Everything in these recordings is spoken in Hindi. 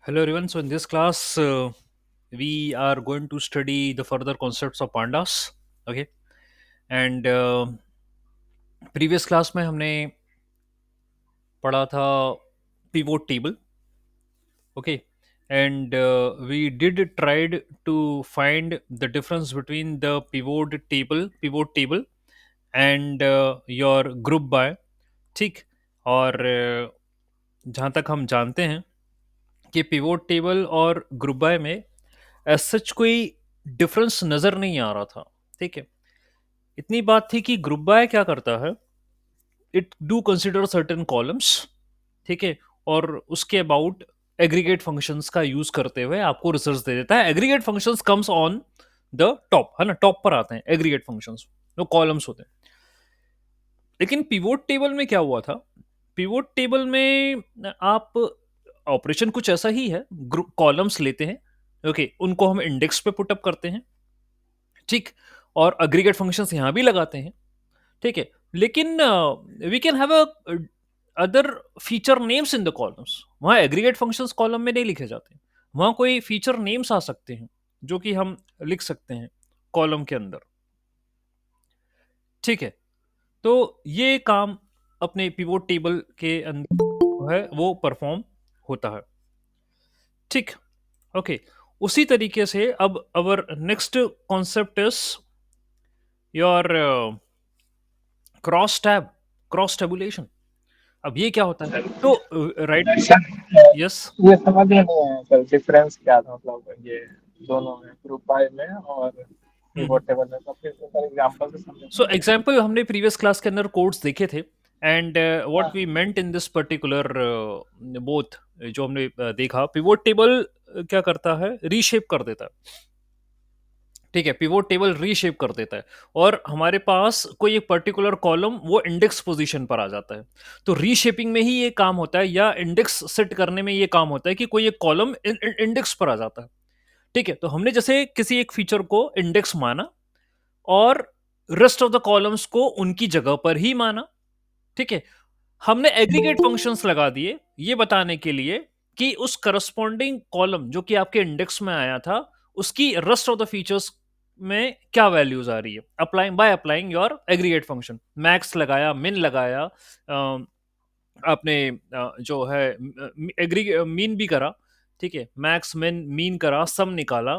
Hello everyone. So in this class, we are going to study the further concepts of pandas. Okay, and previous class में हमने पढ़ा था pivot table. Okay, and we did tried to find the difference between the pivot table, and your group by. ठीक, और जहाँ तक हम जानते हैं कि पिवोट टेबल और ग्रुप बाय में एज सच कोई डिफरेंस नजर नहीं आ रहा था। ठीक है, इतनी बात थी कि ग्रुप बाय क्या करता है, it do consider certain columns. ठीक है, और उसके अबाउट एग्रीगेट फंक्शंस का यूज करते हुए आपको रिजल्ट्स दे देता है। Aggregate functions comes on the top, है ना, टॉप पर आते हैं एग्रीगेट फंक्शंस, जो कॉलम्स होते हैं। लेकिन पिवोट टेबल में क्या हुआ था, पिवोट टेबल में आप ऑपरेशन कुछ ऐसा ही है, ग्रुप कॉलम्स लेते हैं। ओके, उनको हम इंडेक्स पे पुटअप करते हैं। ठीक, और अग्रीगेट फंक्शंस यहां भी लगाते हैं। ठीक है, लेकिन we can have a other feature names in the columns. वहां एग्रीगेट फंक्शंस कॉलम में नहीं लिखे जाते, वहां कोई फीचर नेम्स आ सकते हैं जो कि हम लिख सकते हैं कॉलम के अंदर। ठीक है, तो ये काम अपने पिवोट टेबल के अंदर जो है वो परफॉर्म होता है। ठीक, ओके, उसी तरीके से अब our next concept is your cross tab, cross tabulation. अब ये क्या होता है? तो राइट, सर, यस। ये समझ में नहीं आया सर, डिफरेंस क्या था मतलब ये दोनों में, ग्रुप बाय में और पिवट टेबल में? तो फिर से सर एग्जांपल से सो समझाएंगे? एग्जाम्पल हमने प्रीवियस क्लास के अंदर कोड्स देखे थे, एंड व्हाट वी हाँ। मेंट इन दिस पर्टिकुलर बोथ, जो हमने देखा, पिवोट टेबल क्या करता है, रीशेप कर देता है। ठीक है, पिवोट टेबल रीशेप कर देता है, और हमारे पास कोई एक पर्टिकुलर कॉलम वो इंडेक्स पोजीशन पर आ जाता है। तो रीशेपिंग में ही ये काम होता है, या इंडेक्स सेट करने में ये काम होता है कि कोई एक कॉलम इंडेक्स पर आ जाता है। ठीक है, तो हमने जैसे किसी एक फीचर को इंडेक्स माना, और रेस्ट ऑफ द कॉलम्स को उनकी जगह पर ही माना। ठीक है, हमने एग्रीगेट फंक्शंस लगा दिए ये बताने के लिए कि उस करस्पॉन्डिंग कॉलम जो कि आपके इंडेक्स में आया था, उसकी रेस्ट ऑफ द फीचर्स में क्या वैल्यूज आ रही है, applying by applying your aggregate function. Max लगाया, मिन लगाया, आपने जो है एग्री मीन भी करा। ठीक है, मैक्स मिन मीन करा, सम निकाला।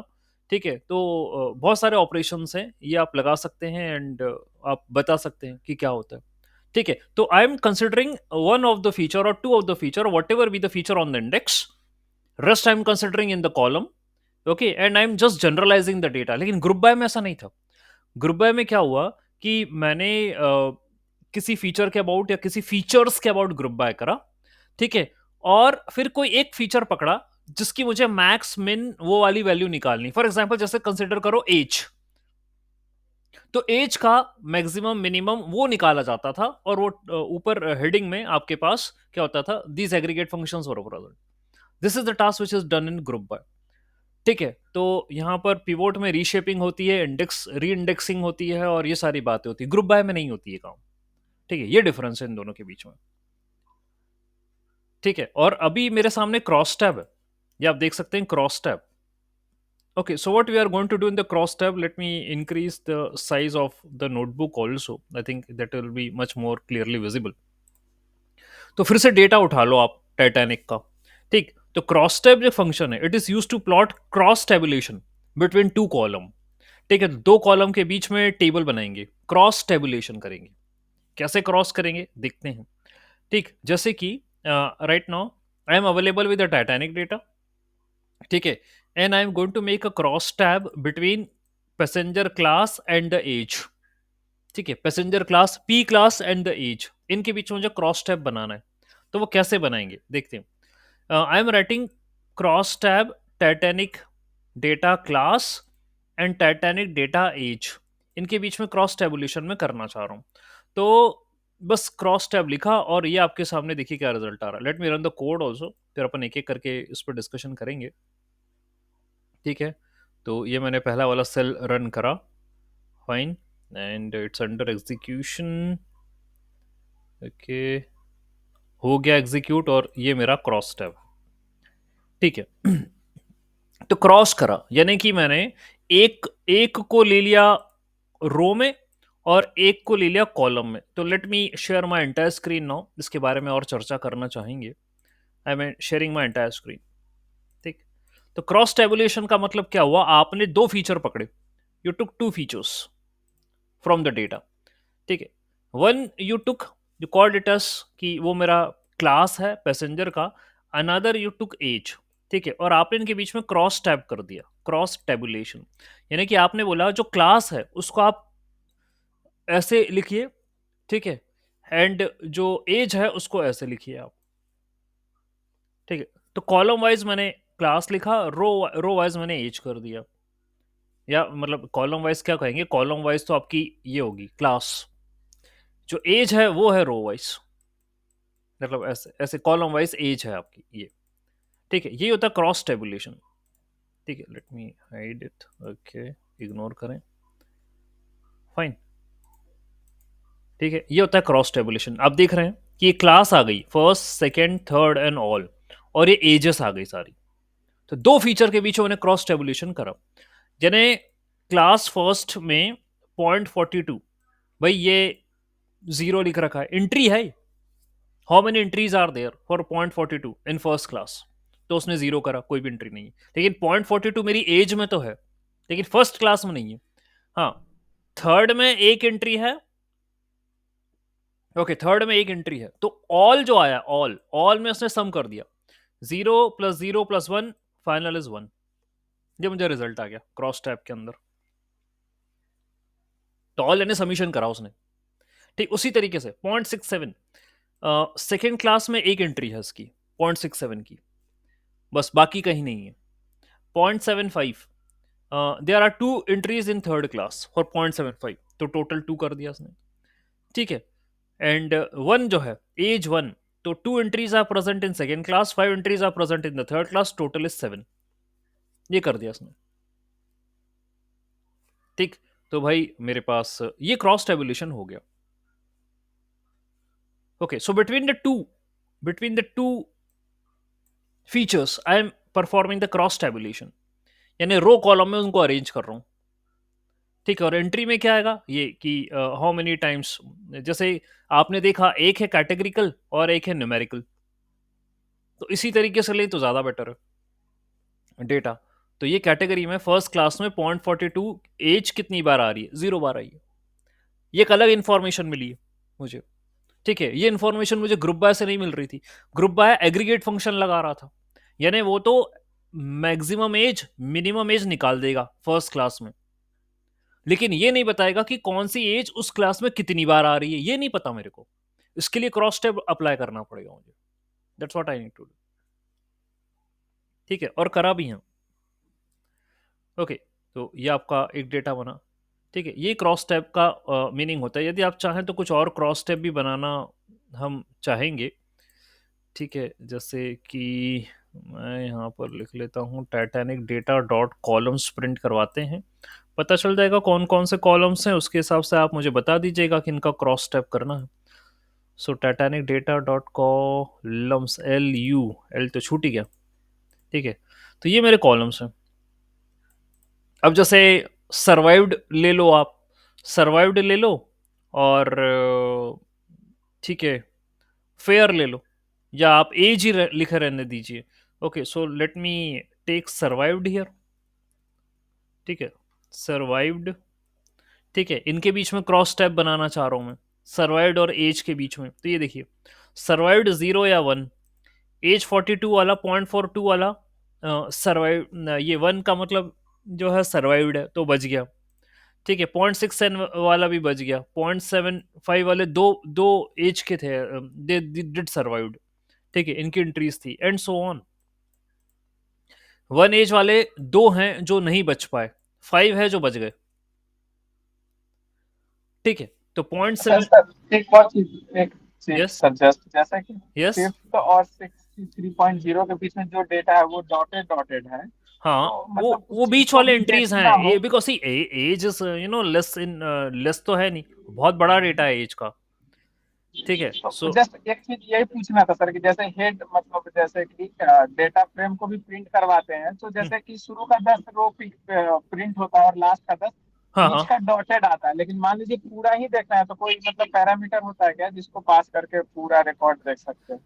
ठीक है, तो बहुत सारे ऑपरेशंस हैं, ये आप लगा सकते हैं, एंड आप बता सकते हैं कि क्या होता है। ठीक है, तो I am considering one of the feature और two of the feature, whatever be the feature on the index, rest I am considering in the column. Okay, and I am just generalizing the data. लेकिन ग्रुप बाय में ऐसा नहीं था। ग्रुप बाय में क्या हुआ कि मैंने किसी फीचर के अबाउट या किसी फीचर्स के अबाउट ग्रुप बाय करा। ठीक है, और फिर कोई एक फीचर पकड़ा जिसकी मुझे मैक्स मिन वो वाली वैल्यू निकालनी। फॉर एग्जांपल जैसे कंसिडर करो एज, तो एज का मैक्सिमम मिनिमम वो निकाला जाता था, और वो ऊपर हेडिंग में आपके पास क्या होता था, these aggregate functions were present. This is the task which is done in group by. ठीक है, तो यहाँ पर पिवोट में रीशेपिंग होती है, इंडेक्स री इंडेक्सिंग होती है, और ये सारी बातें होती है, ग्रुप बाय में नहीं होती है काम। ठीक है, ये डिफरेंस है इन दोनों के बीच में। ठीक है, और अभी मेरे सामने क्रॉस टैब है, ये आप देख सकते हैं cross tab. Okay, so what we are going to do in the cross tab, let me increase the size of the notebook also. I think that will be much more clearly visible. तो फिर से डेटा उठा लो आप टाइटैनिक का। ठीक, तो क्रॉस टैब जो फंक्शन है, it is use to plot cross tabulation between two column. ठीक है, तो दो कॉलम के बीच में टेबल बनाएंगे, क्रॉस टेबुलेशन करेंगे। कैसे क्रॉस करेंगे देखते हैं। ठीक, जैसे कि right now I am available with the Titanic data. ठीक है, and I am going to make a cross tab between passenger class and the age. ठीक है, passenger class, P class and the age, इनके बीच में मुझे क्रॉस टैब बनाना है। तो वो कैसे बनाएंगे देखते हैं। I am writing cross tab Titanic data class and Titanic data age, इनके बीच में क्रॉस टेबुलेशन में करना चाह रहा हूँ। तो बस क्रॉस टैब लिखा, और ये आपके सामने देखिए क्या रिजल्ट आ रहा है। Let me run the code also, फिर अपन एक एक करके इस पर डिस्कशन करेंगे। ठीक है, तो ये मैंने पहला वाला सेल रन करा, fine, and it's under execution. Okay, हो गया एग्जीक्यूट, और ये मेरा क्रॉस टैब। ठीक है। तो क्रॉस करा, यानी कि मैंने एक एक को ले लिया रो में और एक को ले लिया कॉलम में। तो let me share my entire screen now, इसके बारे में और चर्चा करना चाहेंगे। I am sharing my entire screen. ठीक। तो क्रॉस टेबुलेशन का मतलब क्या हुआ, आपने दो फीचर पकड़े, you took two features from the data. ठीक है। One you took, you called it as कि वो मेरा क्लास है पैसेंजर का। Another you took age. ठीक है। और आपने इनके बीच में क्रॉस टैब कर दिया, क्रॉस टेबुलेशन। यानी कि आपने बोला जो क्लास है उसको आप ऐसे लिखिए, ठीक है, एंड जो एज है उसको ऐसे लिखिए आप। ठीक है। तो कॉलम वाइज मैंने क्लास लिखा, रो वाइज मैंने एज कर दिया। या मतलब कॉलम वाइज क्या कहेंगे, कॉलम वाइज तो आपकी ये होगी क्लास, जो एज है वो है रो वाइज। मतलब ऐसे ऐसे कॉलम वाइज एज है आपकी ये। ठीक है। ये होता है क्रॉस टेबुलेशन। ठीक है। Let me hide it. Okay, ignore करें। फाइन। ठीक है। ये होता है क्रॉस टेबुलेशन। आप देख रहे हैं कि ये क्लास आ गई, first second third and all, और ये एजेस आ गई सारी। तो दो फीचर के बीच में उन्हें क्रॉस टेबुलेशन करा। यानी क्लास फर्स्ट में 0.42, भाई ये जीरो लिख रखा है, एंट्री है। How many entries are there for 0.42 in first class? तो उसने जीरो करा, कोई भी एंट्री नहीं है। लेकिन 0.42 मेरी एज में तो है, लेकिन फर्स्ट क्लास में नहीं है। हाँ, थर्ड में एक एंट्री है। ओके, थर्ड में एक एंट्री है, तो ऑल जो आया, ऑल ऑल में उसने सम कर दिया, 0 + 0 + 1 फाइनल इज 1। ये मुझे रिजल्ट आ गया क्रॉस टैब के अंदर। तो ऑल यानी समीशन करा उसने। ठीक उसी तरीके से 0.67 सेकेंड क्लास में एक एंट्री है इसकी 0.67 की, बस बाकी कहीं नहीं है। 0.75 there are two entries in third class for 0.75, तो टोटल 2 कर दिया उसने। ठीक है। एंड वन जो है, एज वन, तो 2 entries are present in second class, 5 entries are present in the third class, total is 7। ये कर दिया उसने। ठीक। तो भाई मेरे पास ये क्रॉस टेबुलेशन हो गया। Okay, so between the two features I am performing the cross tabulation, यानी रो कॉलम में उनको अरेंज कर रहा हूं। ठीक है। और एंट्री में क्या आएगा ये कि हाउ मेनी टाइम्स, जैसे आपने देखा एक है कैटेगरिकल और एक है न्यूमेरिकल, तो इसी तरीके से ले तो ज्यादा बेटर है डेटा। तो ये कैटेगरी में फर्स्ट क्लास में 0.42 एज कितनी बार आ रही है, 0 बार आई है। ये एक अलग इंफॉर्मेशन मिली है मुझे। ठीक है। ये इंफॉर्मेशन मुझे ग्रुप बाय से नहीं मिल रही थी। ग्रुप बाय एग्रीगेट फंक्शन लगा रहा था, यानी वो तो मैक्सिमम एज मिनिमम एज निकाल देगा फर्स्ट क्लास में, लेकिन ये नहीं बताएगा कि कौन सी एज उस क्लास में कितनी बार आ रही है, ये नहीं पता मेरे को। इसके लिए क्रॉस स्टेप अप्लाई करना पड़ेगा मुझे। That's what I need to do. ठीक है। और करा भी है। ओके। तो ये आपका एक डेटा बना। ठीक है। ये क्रॉस टैब का मीनिंग होता है। यदि आप चाहें तो कुछ और क्रॉस टैब भी बनाना हम चाहेंगे। ठीक है। जैसे कि मैं यहाँ पर लिख लेता हूँ, Titanic data dot columns print करवाते हैं, पता चल जाएगा कौन कौन से कॉलम्स हैं, उसके हिसाब से आप मुझे बता दीजिएगा कि इनका क्रॉस टैब करना है। So Titanic data dot columns, L तो छूट ही गया। ठीक है। तो ये मेरे कॉलम्स हैं। अब जैसे सर्वाइव्ड ले लो आप, सर्वाइव्ड ले लो, और ठीक है फेयर ले लो, या आप एज ही लिखे रहने दीजिए। Okay, so let me take survived here. ठीक है। सर्वाइव्ड। ठीक है। इनके बीच में क्रॉस टैब बनाना चाह रहा हूं मैं, सर्वाइव्ड और एज के बीच में। तो ये देखिए, सर्वाइव्ड 0 या 1, एज 42 वाला, 0.42 वाला सर्वाइव, ये 1 का मतलब जो है सर्वाइव्ड है तो बच गया। ठीक है। 0.67 वाला भी बच गया, 0.75 वाले दो दो एज के थे, दे डिड सर्वाइव्ड। ठीक है। इनकी एंट्रीज थी एंड सो ऑन। 1 एज वाले दो हैं जो नहीं बच पाए, 5 है जो बच गए। ठीक है। तो पॉइंट अच्छा सेवन। सर, एक और चीज, एक चीज यस। सर, जस्ट जैसा कि यस। फिफ्थ और 63.0 के बीच में जो डेटा है वो डॉटेड डॉटेड है, हाँ, तो वो मतलब उस वो चीज बीच को वाले भी एंट्रीज देखना हैं हो। ये, because see age is less in, less तो है नहीं, बहुत बड़ा डेटा है एज का। ठीक है। तो सो जस्ट एक चीज यही पूछना था सर कि जैसे हेड मतलब जैसे कि डेटा फ्रेम को भी प्रिंट करवाते हैं, तो जैसे कि शुरू का 10 रो प्रिंट होता है और लास्ट का 10, हाँ बीच हाँ, का डॉटेड आता है, लेकिन मान लीजिए पूरा ही देखना है तो कोई मतलब पैरामीटर होता है क्या जिसको पास करके पूरा रिकॉर्ड देख सकते हैं?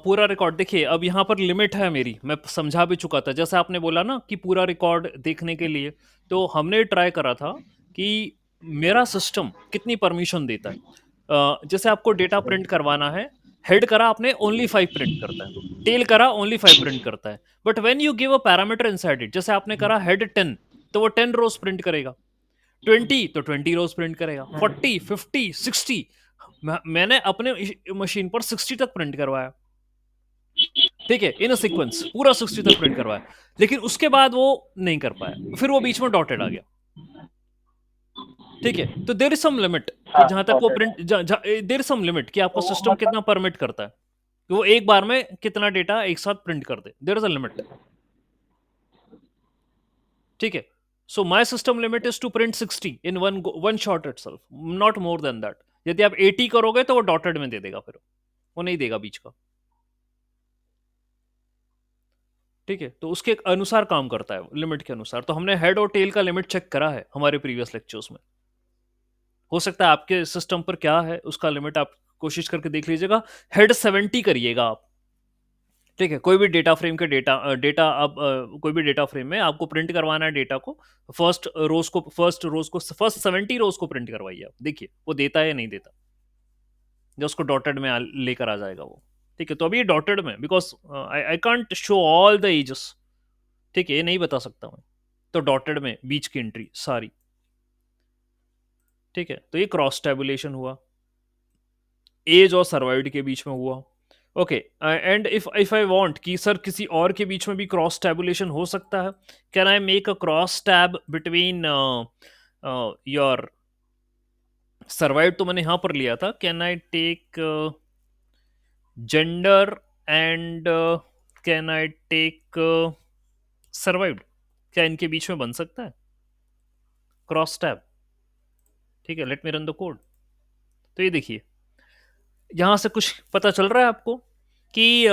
पूरा रिकॉर्ड देखिए, अब यहाँ पर लिमिट है मेरी, मैं समझा भी चुका था। जैसे आपने बोला ना कि पूरा रिकॉर्ड देखने के लिए, तो हमने ट्राई करा था कि मेरा सिस्टम कितनी परमिशन देता है। जैसे आपको डेटा अच्छा। प्रिंट करवाना है, हेड करा आपने ओनली 5 प्रिंट करता है, टेल करा ओनली 5 प्रिंट करता है। But when you give a parameter inside it, जैसे आपने करा हेड 10, तो वो 10 रोज प्रिंट करेगा, 20 तो 20 रोज प्रिंट करेगा, 40, 50, 60। मैंने अपने मशीन पर 60 तक प्रिंट करवाया, ठीक है, इन सीक्वेंस पूरा 60 तक प्रिंट करवाया। लेकिन उसके बाद वो नहीं कर पाया, फिर वो बीच में डॉटेड आ गया। ठीक है, तो देर इज सम लिमिट कि हाँ, जहां तक वो डॉटेड है। Print, there is some limit कि आपका तो सिस्टम मतलब कितना परमिट करता है कि वो एक बार में कितना डेटा एक साथ प्रिंट कर दे। There is a limit. ठीक है। So my system limit is to print 60 in one shot itself, not more than that. यदि आप 80 करोगे तो वो डॉटेड में दे देगा, फिर वो नहीं देगा बीच का। ठीक है, तो उसके अनुसार काम करता है, लिमिट के अनुसार। तो हमने हेड और टेल का लिमिट चेक करा है हमारे प्रीवियस लेक्चर्स में। हो सकता है आपके सिस्टम पर क्या है उसका लिमिट, आप कोशिश करके देख लीजिएगा। हेड 70 करिएगा आप। ठीक है, कोई भी डेटा फ्रेम के डेटा आप कोई भी डेटा फ्रेम में आपको प्रिंट करवाना है डेटा को, फर्स्ट रोज को फर्स्ट 70 रोज को प्रिंट करवाइए आप, देखिए वो देता है या नहीं देता, या उसको डॉटेड में लेकर आ जाएगा वो। ठीक है, तो अभी ये डॉटेड में, because I I can't show all the ages. ठीक है, ये नहीं बता सकता मैं, तो डॉटेड में बीच की एंट्री सारी। ठीक है, तो ये क्रॉस टेबुलेशन हुआ, एज और सर्वाइवड के बीच में हुआ। Okay, and if I want कि सर किसी और के बीच में भी क्रॉस टैबुलेशन हो सकता है, can I make a cross tab between your survived, तो मैंने यहां पर लिया था, can I take gender and can I take survived, क्या इनके बीच में बन सकता है क्रॉस टैब? ठीक है, let me run the code. तो ये देखिए, यहां से कुछ पता चल रहा है आपको कि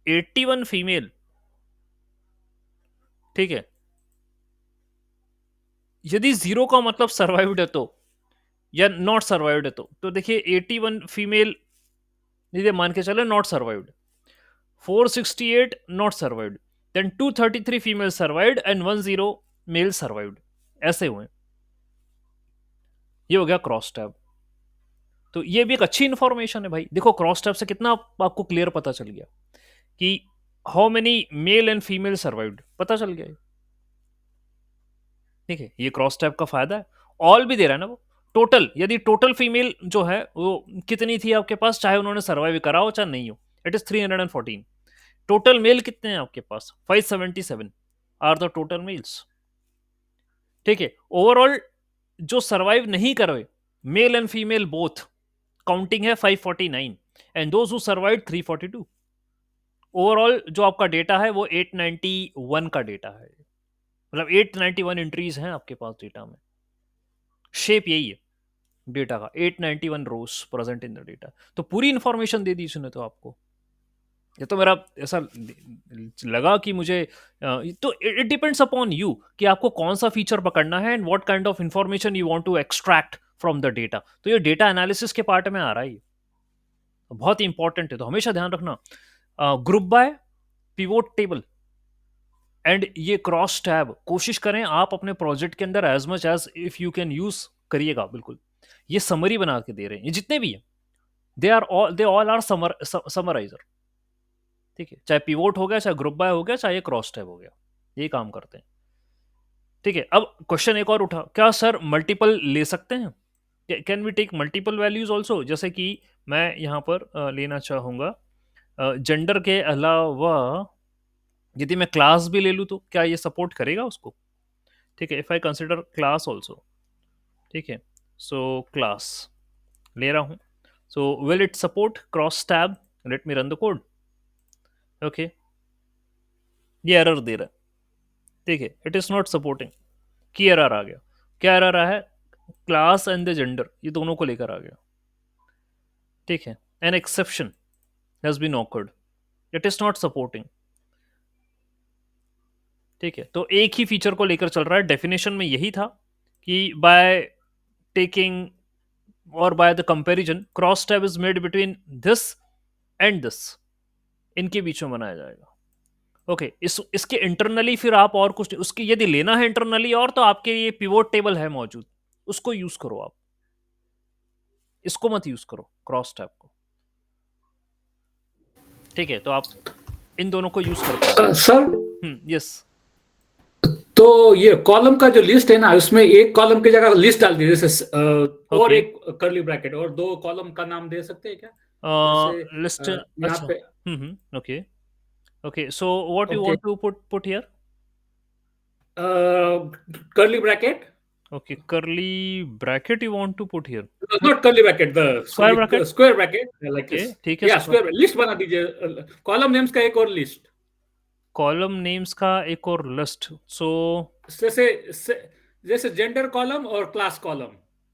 81 फीमेल, ठीक है, यदि जीरो का मतलब सर्वाइव्ड है तो, या नॉट सर्वाइव्ड है तो देखिए 81 फीमेल यदि मान के चले not survived, 468 not survived, then 233 female survived and 10 male survived, ऐसे हुए। ये हो गया क्रॉस टैब। तो ये भी एक अच्छी इंफॉर्मेशन है भाई। देखो क्रॉस टैब से कितना आपको क्लियर पता चल गया कि how many male and female survived, पता चल गया। ठीक है, ये क्रॉस टैब का फायदा है। ऑल भी दे रहा है ना वो, टोटल, यदि टोटल फीमेल जो है वो कितनी थी आपके पास, चाहे उन्होंने सर्वाइव करा हो चाहे नहीं हो, इट इज 314। टोटल मेल कितने हैं आपके पास, 577 आर द टोटल मेल्स। ठीक है, ओवरऑल जो सर्वाइव नहीं कर रहे, male and female both, counting है 549, and those who survive 342। Overall जो आपका डेटा है वो 891 का डेटा है, मतलब 891 एंट्रीज हैं आपके पास डेटा में। शेप यही है डेटा का, 891 रोज प्रेजेंट इन द डेटा। तो पूरी इंफॉर्मेशन दे दी इसने तो आपको। ये तो मेरा ऐसा लगा कि मुझे तो इट डिपेंड्स अपॉन यू कि आपको कौन सा फीचर पकड़ना है and what kind of information you want to extract from the data. तो ये डेटा एनालिसिस के पार्ट में आ रहा है ये, बहुत ही इंपॉर्टेंट है, तो हमेशा ध्यान रखना। Group by, pivot table and ये क्रॉस टैब कोशिश करें आप अपने प्रोजेक्ट के अंदर as much as if you can use करिएगा बिल्कुल। ये समरी बना के दे रहे हैं ये जितने भी हैं, दे ऑल आर समराइजर। ठीक है, चाहे पिवोट हो गया, चाहे ग्रुप बाय हो गया, चाहे क्रॉस टैब हो गया, ये काम करते हैं। ठीक है, अब क्वेश्चन एक और उठा, क्या सर मल्टीपल ले सकते हैं, can we take multiple values also? जैसे कि मैं यहाँ पर लेना चाहूंगा जेंडर के अलावा, यदि मैं क्लास भी ले लूँ तो क्या ये सपोर्ट करेगा उसको? ठीक है, if I consider class also. ठीक है, सो क्लास ले रहा हूँ, so will it support cross tab? Late me run the code. Okay, ये एरर दे रहा है। ठीक है, इट इज नॉट सपोर्टिंग, की एरर आ गया। क्या एरर आया है? क्लास एंड द जेंडर ये दोनों को लेकर आ गया, ठीक है। An exception has been occurred, it is not supporting, ठीक है। तो एक ही फीचर को लेकर चल रहा है। डेफिनेशन में यही था कि बाय टेकिंग और by the comparison cross tab is made between this and this, इनके बीच में बनाया जाएगा। ओके, इसके इंटरनली फिर आप और कुछ उसकी यदि लेना है इंटरनली और, तो आपके ये पिवोट टेबल है मौजूद, उसको यूज करो आप, इसको मत यूज करो क्रॉस टैब को, ठीक है। तो आप इन दोनों को यूज कर पाओगे। Sir, yes. तो ये कॉलम का जो लिस्ट है ना, उसमें एक कॉलम की जगह लिस्ट डाल दीजिए जैसे, और ओके, एक कर्ली ब्रैकेट और दो कॉलम का नाम दे सकते हैं क्या? जैसे लिस्ट, यहाँ अच्छा। पे। Okay, okay, so what you okay, want to put here? Curly bracket, Okay, curly bracket you want to put here? Not curly bracket, the Square bracket? Square bracket like Okay, this. ठीक है। या स्क्वायर लिस्ट बना दीजिए, कॉलम नेम्स का एक और लिस्ट। कॉलम नेम्स का एक और लिस्ट, सो जैसे जैसे जेंडर कॉलम और क्लास कॉलम,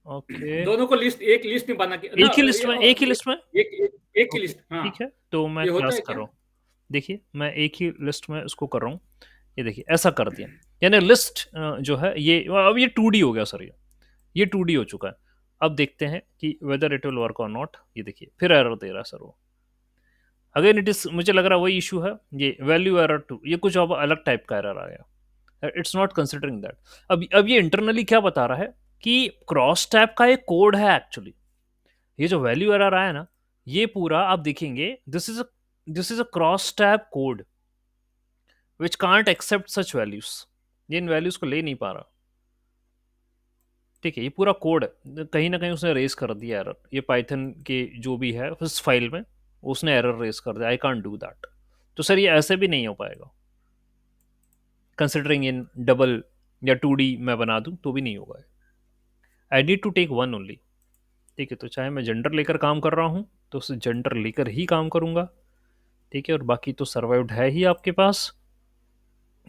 ओके, दोनों को लिस्ट, एक लिस्ट में बना के ना, एक ही लिस्ट में, एक ही लिस्ट में। एक ही ओके, लिस्ट, हाँ। ठीक है, तो मैं ये होता क्लास है कर क्या? रहा हूँ। देखिए, मैं एक ही लिस्ट में इसको कर रहा हूँ। ये देखिए, ऐसा कर दिया, यानी लिस्ट जो है ये, अब ये 2D हो गया सर, ये 2D हो चुका है। अब देखते हैं कि वेदर इट विल वर्क और नॉट। ये देखिए, फिर एरर दे रहा है सर वो। अगेन इट इज, मुझे लग रहा है वही इशू है, ये वैल्यू एरर टू, ये कुछ अब अलग टाइप का एरर आ गया। It's not considering that. अब ये इंटरनली क्या बता रहा है कि क्रॉस टैब का एक कोड है एक्चुअली। ये जो वैल्यू एरर आया ना, ये पूरा आप देखेंगे, this is a cross tab code which can't accept such values. ये इन वैल्यूज को ले नहीं पा रहा, ठीक है। ये पूरा कोड कहीं ना कहीं उसने रेस कर दिया एरर, ये पाइथन के जो भी है उस फाइल में उसने एरर रेस कर दिया। I can't do that. तो सर ये ऐसे भी नहीं हो पाएगा, कंसिडरिंग इन डबल या 2D मैं बना दूं तो भी नहीं होगा। I need to take one only, ठीक है। तो चाहे मैं जेंडर लेकर काम कर रहा हूं तो उस जेंडर लेकर ही काम करूंगा, ठीक है। और बाकी तो सर्वाइव्ड है ही आपके पास,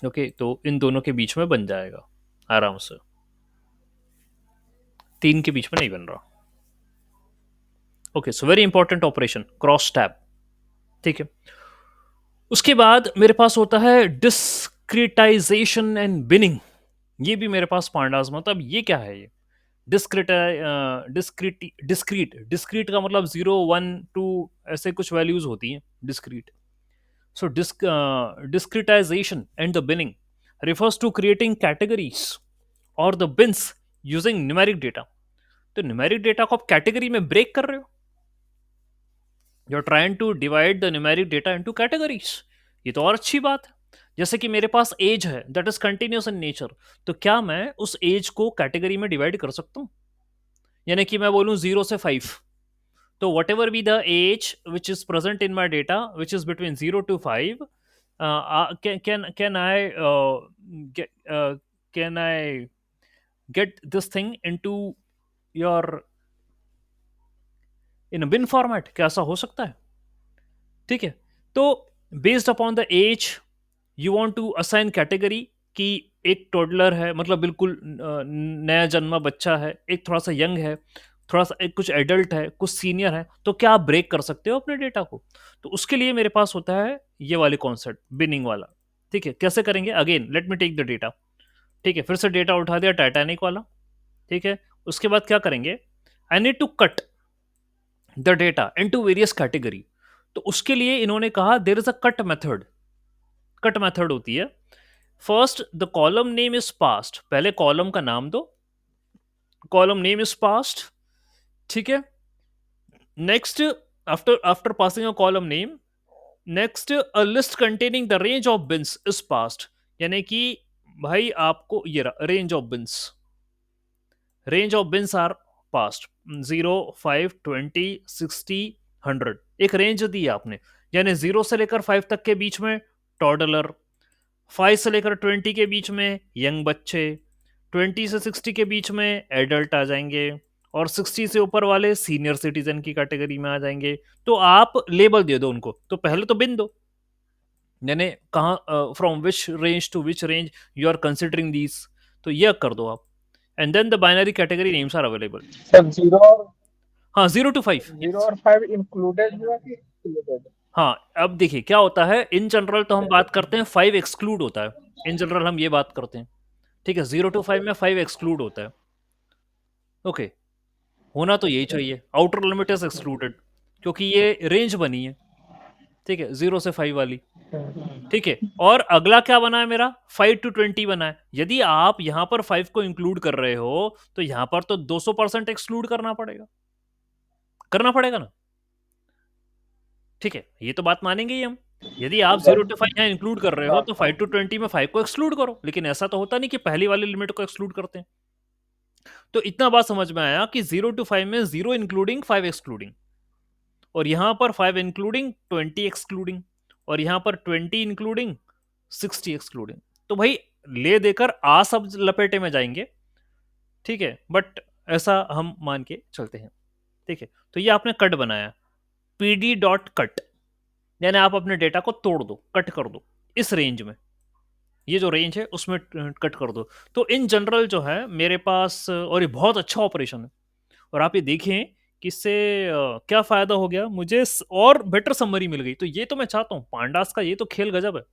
ओके। तो इन दोनों के बीच में बन जाएगा आराम से, 3 के बीच में नहीं बन रहा। Okay, so very important operation cross tab, ठीक है। उसके बाद मेरे पास होता है डिस्क्रिटाइजेशन एंड बिनिंग। ये भी मेरे पास पांडास में, मतलब ये क्या है? ये डिस्क्रिट डिस्क्रीट डिस्क्रीट का मतलब 0 1 2 ऐसे कुछ वैल्यूज होती हैं discrete. So discretization and the binning refers to creating categories or the bins using numeric data। तो न्यूमेरिक डेटा को आप कैटेगरी में ब्रेक कर रहे हो, you are trying to divide the numeric data into categories. ये तो और अच्छी बात है। जैसे कि मेरे पास एज है that is continuous in nature, तो क्या मैं उस एज को कैटेगरी में डिवाइड कर सकता हूं? यानी कि मैं बोलूं 0 से 5, तो whatever be the age which is present in my data which is between 0 to 5, can I can I get this thing into your in a bin format? क्या ऐसा हो सकता है? ठीक है। तो based upon the age you want to assign category, कि एक टोडलर है मतलब बिल्कुल नया जन्मा बच्चा है, एक थोड़ा सा यंग है, थोड़ा सा एक कुछ एडल्ट है, कुछ सीनियर है, तो क्या आप ब्रेक कर सकते हो अपने डेटा को? तो उसके लिए मेरे पास होता है ये वाले कॉन्सेप्ट बिनिंग वाला, ठीक है। कैसे करेंगे? Again let me take the data, ठीक है। फिर से डेटा उठा दिया टाइटैनिक वाला, ठीक है। उसके बाद क्या करेंगे? I need to cut the data into various category. तो उसके लिए इन्होंने कहा there is a cut method. Cut method होती है, first the column name is passed, पहले कॉलम का नाम दो, कॉलम नेम इज पास्ट, ठीक है। Next, after passing a column name, next a list containing the range of bins is passed. यानी कि भाई आपको ये range of bins, range of beans are passed, 0 5 20 60 100, एक रेंज दी आपने। यानी 0 से लेकर 5 तक के बीच में टॉडलर, 5 से लेकर 20 के बीच में यंग बच्चे, 20 से 60 के बीच में एडल्ट आ जाएंगे, और 60 से ऊपर वाले सीनियर सिटीजन की कैटेगरी में आ जाएंगे। तो आप लेबल दे दो उनको, तो पहले तो बिन दो, यानी कहाँ from which range to which range you are considering these, तो यह कर दो आप। and then the binary category names are available. Sir 0 और हाँ 0 to 5. 0 और 5 इंक्लूडेड हुआ कि एक्सक्लूडेड? हाँ अब देखिए क्या होता है, इन जनरल तो हम बात करते हैं 5 एक्सक्लूड होता है, इन जनरल हम ये बात करते हैं, ठीक है। 0 to 5 में 5 एक्सक्लूड होता है, ओके। होना तो यही चाहिए, आउटर लिमिट इज एक्सक्लूडेड, क्योंकि ये रेंज बनी है, ठीक है, 0 से 5 वाली, ठीक है। और अगला क्या बना है मेरा, 5 to 20 बना है। यदि आप यहां पर 5 को इंक्लूड कर रहे हो तो यहां पर तो 200% एक्सक्लूड करना पड़ेगा ना, ठीक है। ये तो बात मानेंगे ही हम। यदि आप 0 to 5 यहाँ इंक्लूड कर रहे हो तो 5 to 20 में 5 को एक्सक्लूड करो, लेकिन ऐसा तो होता नहीं कि पहली वाली लिमिट को एक्सक्लूड करते हैं। तो इतना बात समझ में आया कि 0 to 5 में 0 इंक्लूडिंग 5 एक्सक्लूडिंग, और यहां पर 5 इंक्लूडिंग 20 एक्सक्लूडिंग, और यहां पर 20 इंक्लूडिंग 60 एक्सक्लूडिंग। तो भाई ले देकर आ सब लपेटे में जाएंगे, ठीक है, बट ऐसा हम मान के चलते हैं, ठीक है। तो ये आपने कट बनाया, pd डॉट कट, यानी आप अपने डेटा को तोड़ दो, कट कर दो इस रेंज में, ये जो रेंज है उसमें कट कर दो। तो इन जनरल जो है मेरे पास, और ये बहुत अच्छा ऑपरेशन है, और आप ये देखें कि इससे क्या फायदा हो गया मुझे, और बेटर समरी मिल गई। तो ये तो मैं चाहता हूं, पांडास का ये तो खेल गजब है।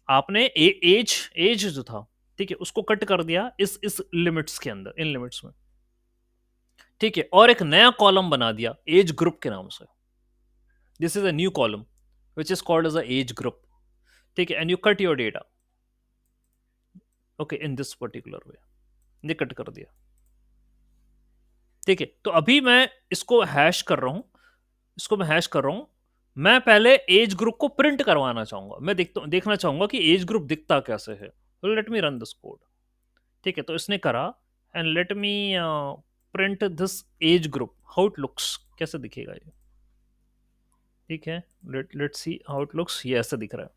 आपने एज एज जो था, ठीक है, उसको कट कर दिया इस लिमिट्स के अंदर, इन लिमिट्स में, ठीक है, और एक नया कॉलम बना दिया एज ग्रुप के नाम से। This is a new column which is called age a age group, ठीक है, and you cut your data, okay, in this particular way, ये कट कर दिया, ठीक है। तो अभी मैं इसको हैश कर रहा हूं, मैं पहले एज ग्रुप को प्रिंट करवाना चाहूंगा, मैं देखना चाहूंगा कि एज ग्रुप दिखता कैसे है। Let me run this code, ठीक है। तो इसने करा, and let me print this age group, how it looks, कैसे दिखेगा ये, ठीक है। Let's see how it looks, ये ऐसा दिख रहा है,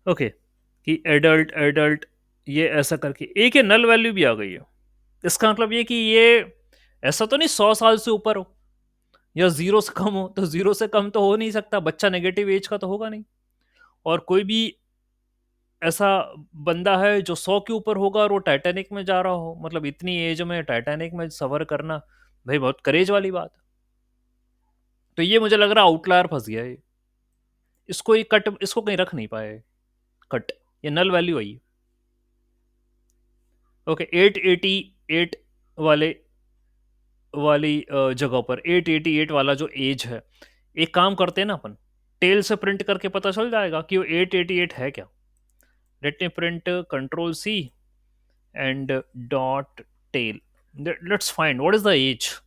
ओके, कि एडल्ट एडल्ट, ये ऐसा करके एक ये नल वैल्यू भी आ गई है। इसका मतलब ये कि ये ऐसा तो नहीं 100 साल से ऊपर हो या 0 से कम हो, तो 0 से कम तो हो नहीं सकता, बच्चा नेगेटिव एज का तो होगा नहीं। और कोई भी ऐसा बंदा है जो 100 के ऊपर होगा और वो टाइटैनिक में जा रहा हो, मतलब इतनी एज में टाइटैनिक में सफर करना, भाई बहुत करेज वाली बात है। तो ये मुझे लग रहा है आउटलायर फंस गया है, इसको ये कट, इसको कहीं रख नहीं पाए कट, ये नल वैल्यू आई, ओके। 888 वाले वाली जगह पर 888 वाला जो एज है, एक काम करते हैं ना अपन, टेल से प्रिंट करके पता चल जाएगा कि वो 888 है क्या। Let me print control C and dot tail. Let's find what is the age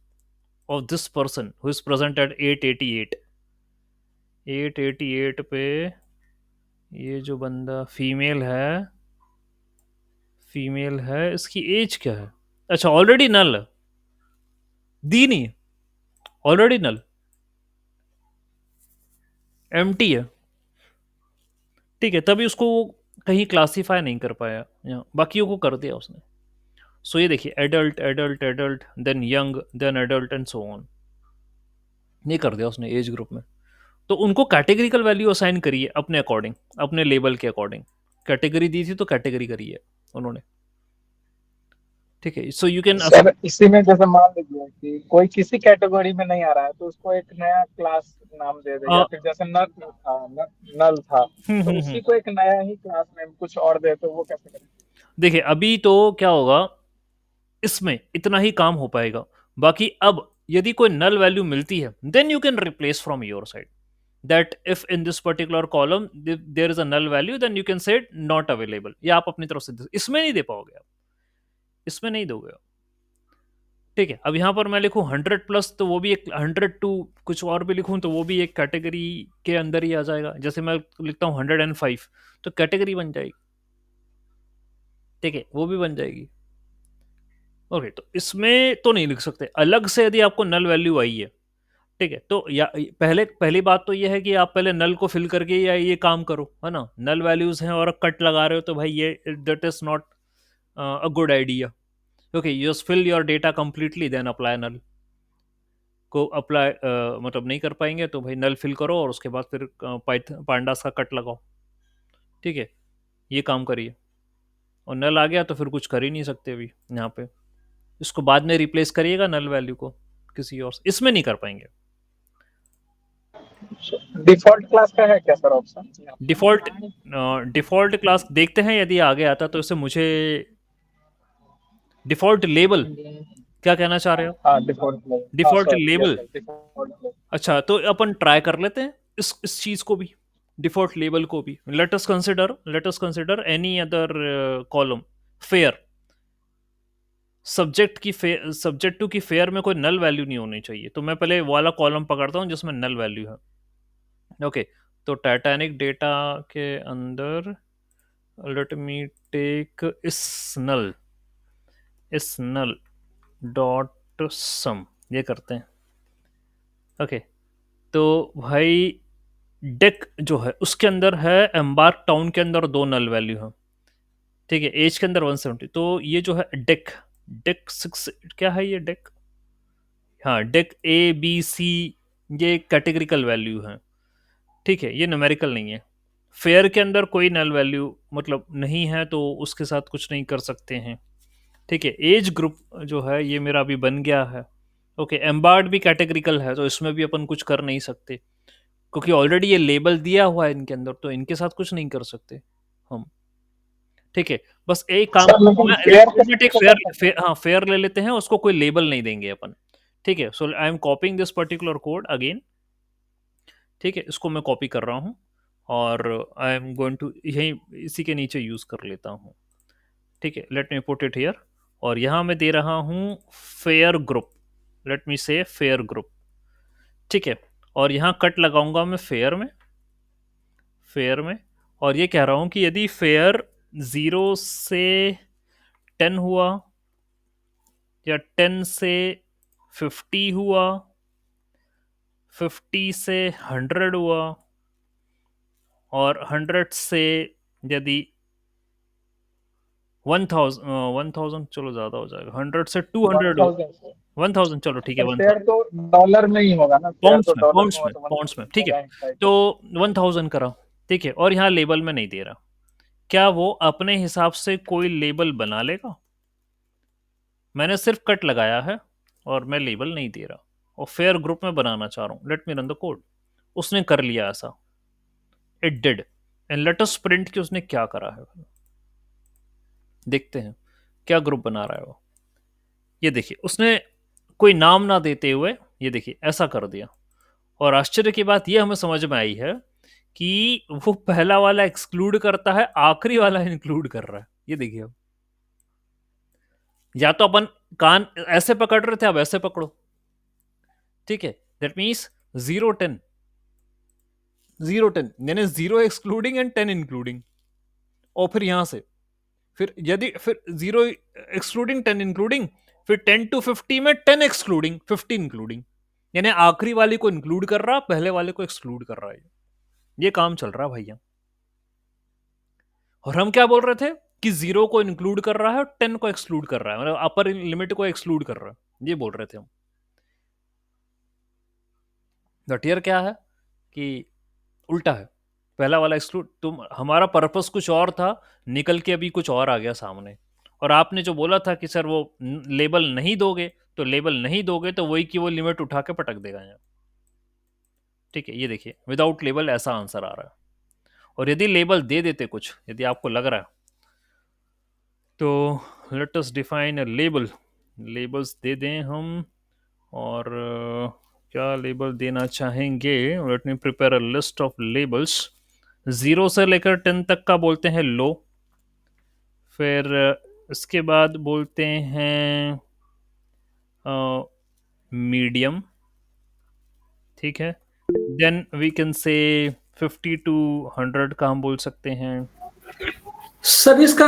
of this person who is present at 888. 888 पे ये जो बंदा फीमेल है, इसकी एज क्या है? अच्छा, ऑलरेडी नल है, दी नहीं है, ऑलरेडी नल, एम्प्टी है, ठीक है। तभी उसको वो कहीं क्लासीफाई नहीं कर पाया, यहाँ बाकियों को कर दिया उसने। सो ये देखिए, adult adult adult, then young, then adult and so on, ये कर दिया उसने एज ग्रुप में। तो उनको कैटेगरिकल वैल्यू असाइन करिए अपने अकॉर्डिंग, अपने लेबल के अकॉर्डिंग। कैटेगरी दी थी तो कैटेगरी करी है उन्होंने, ठीक है। सो यू कैन, सर इसी में जैसे मान लीजिए कि कोई किसी कैटेगरी में नहीं आ रहा है तो उसको एक नया क्लास नाम दे दे, या फिर जैसे नल था तो उसी को एक नया ही क्लास नेम कुछ और दे, तो वो कैसे करें? देखिए अभी तो क्या होगा, इसमें इतना ही काम हो पाएगा। बाकी अब यदि कोई नल वैल्यू मिलती है, then you can replace from your side that if in this particular column there is a null value, then you can say not available, या आप अपनी तरफ से इसमें नहीं दे पाओगे, आप इसमें नहीं दोगे, ठीक है। अब यहां पर मैं लिखूं 100 प्लस, तो वो भी एक 100 टू कुछ और भी लिखूं तो वो भी एक कैटेगरी के अंदर ही आ जाएगा। जैसे मैं लिखता हूं 105, तो कैटेगरी बन जाएगी, ठीक है, वो भी बन जाएगी, ओके। तो इसमें तो नहीं लिख सकते अलग से, यदि आपको नल वैल्यू आई है, ठीक है। तो या पहली बात तो ये है कि आप पहले नल को फिल करके या ये काम करो, है ना। नल वैल्यूज हैं और कट लगा रहे हो तो भाई ये that is not a good idea, okay. You just fill your data completely, then apply null को अप्लाई, मतलब नहीं कर पाएंगे तो भाई नल फिल करो और उसके बाद फिर पांडास का कट लगाओ, ठीक है, ये काम करिए, और नल आ गया तो फिर कुछ कर ही नहीं सकते अभी यहाँ पे। इसको बाद में रिप्लेस करिएगा नल वैल्यू को किसी और से, इसमें नहीं कर पाएंगे। डिफॉल्ट क्लास का है क्या sir option? Default default class देखते हैं, यदि आगे आता तो इसे मुझे डिफॉल्ट लेबल क्या कहना चाह रहे हो? हाँ डिफॉल्ट लेवल, हाँ default sir, yes label. Sir, default level. अच्छा, तो अपन ट्राई कर लेते हैं इस चीज को भी, डिफॉल्ट लेबल को भी। Let us consider any other column fare. Subject to की फेयर में कोई नल वैल्यू नहीं होनी चाहिए, तो मैं पहले वो वाला कॉलम पकड़ता हूँ जिसमें नल वैल्यू है। ओके, तो टाइटैनिक डेटा के अंदर लेट मी टेक इस नल डॉट सम, ये करते हैं। ओके, तो भाई डेक जो है उसके अंदर है, एम्बार्क टाउन के अंदर दो नल वैल्यू है, ठीक है, एज के अंदर 170। तो ये जो है डेक, डेक 6 क्या है ये डेक? हाँ, डेक ABC, ये कैटेगरिकल वैल्यू है, ठीक है, ये न्यूमेरिकल नहीं है। फेयर के अंदर कोई नल वैल्यू मतलब नहीं है, तो उसके साथ कुछ नहीं कर सकते हैं, ठीक है। एज ग्रुप जो है ये मेरा अभी बन गया है। ओके, एम्बार्ड भी कैटेगरिकल है, तो इसमें भी अपन कुछ कर नहीं सकते क्योंकि ऑलरेडी ये लेबल दिया हुआ है इनके अंदर, तो इनके साथ कुछ नहीं कर सकते हम, ठीक है। बस एक काम, सर लेकिन फेयर के लेट साथ एक तो फेयर, कर सकते हाँ फेयर ले लेते हैं, उसको कोई लेबल नहीं देंगे अपन, ठीक है। So I am copying this particular code again, ठीक है, इसको मैं कॉपी कर रहा हूँ और आई एम गोइंग टू यही इसी के नीचे यूज कर लेता हूँ, ठीक है। Let me put it here, और यहाँ मैं दे रहा हूँ फेयर ग्रुप, लेट मी से फेयर ग्रुप, ठीक है। और यहाँ कट लगाऊंगा मैं फेयर में, और ये कह रहा हूँ कि यदि फेयर 0 से 10 हुआ या 10 से 50 हुआ, 50 से 100 हुआ, और 100 से यदि 1000 चलो ज्यादा हो जाएगा, 100 से 200 हो, 1000 से। 1000 चलो ठीक है, सर 1000 फेयर तो डॉलर में ही होगा ना, फेयर पाउंड्स तो में डॉलर में पाउंड्स हुआ में तो पाउंड्स में 1000 ठीक है। होगा ही शायद। तो 1000 करा, ठीक है, और यहाँ लेबल में नहीं दे रहा, क्या वो अपने हिसाब से कोई लेबल बना लेगा? मैंने सिर्फ कट लगाया है और मैं लेबल नहीं दे रहा, और फेयर ग्रुप में बनाना चाह रहा हूँ। Let me run the code. उसने कर लिया ऐसा, it did, and let us print कि उसने क्या करा है। देखते हैं क्या ग्रुप बना रहा है वो। ये देखिए, उसने कोई नाम ना देते हुए ये देखिए ऐसा कर दिया, और आश्चर्य की बात ये हमें समझ में आई है कि वो पहला वाला एक्सक्लूड करता है, आखिरी वाला इंक्लूड कर रहा है। ये देखिए, अब या तो अपन कान ऐसे पकड़ रहे थे, अब ऐसे पकड़ो, ठीक है। दैट मीन्स 0 10, 0 10 यानी 0 एक्सक्लूडिंग एंड 10 इंक्लूडिंग, और फिर यहां से फिर यदि फिर 0 एक्सक्लूडिंग 10 इंक्लूडिंग, फिर 10 to 50 में 10 एक्सक्लूडिंग 50 इंक्लूडिंग, यानी आखिरी वाले को इंक्लूड कर रहा, पहले वाले को एक्सक्लूड कर रहा है। ये काम चल रहा है भैया। और हम क्या बोल रहे थे कि 0 को इंक्लूड कर रहा है और 10 को एक्सक्लूड कर रहा है, मतलब अपर लिमिट को एक्सक्लूड कर रहा है, ये बोल रहे थे हम। बट हियर क्या है कि उल्टा है, पहला वाला एक्सक्लूड, तुम हमारा पर्पस कुछ और था, निकल के अभी कुछ और आ गया सामने। और आपने जो बोला था कि सर वो लेबल नहीं दोगे, तो लेबल नहीं दोगे तो वही की वो लिमिट उठा के पटक देगा यहाँ, ठीक है। ये देखिए, विदाउट लेबल ऐसा आंसर आ रहा है। और यदि लेबल दे देते कुछ, यदि आपको लग रहा है, तो let us define a label, labels दे दें हम। और क्या लेबल देना चाहेंगे? Let me prepare a list of labels. 0 से लेकर 10 तक का बोलते हैं लो, फिर इसके बाद बोलते हैं मीडियम, ठीक है। Then we can say 50 to 100 का हम बोल सकते हैं। सर इसका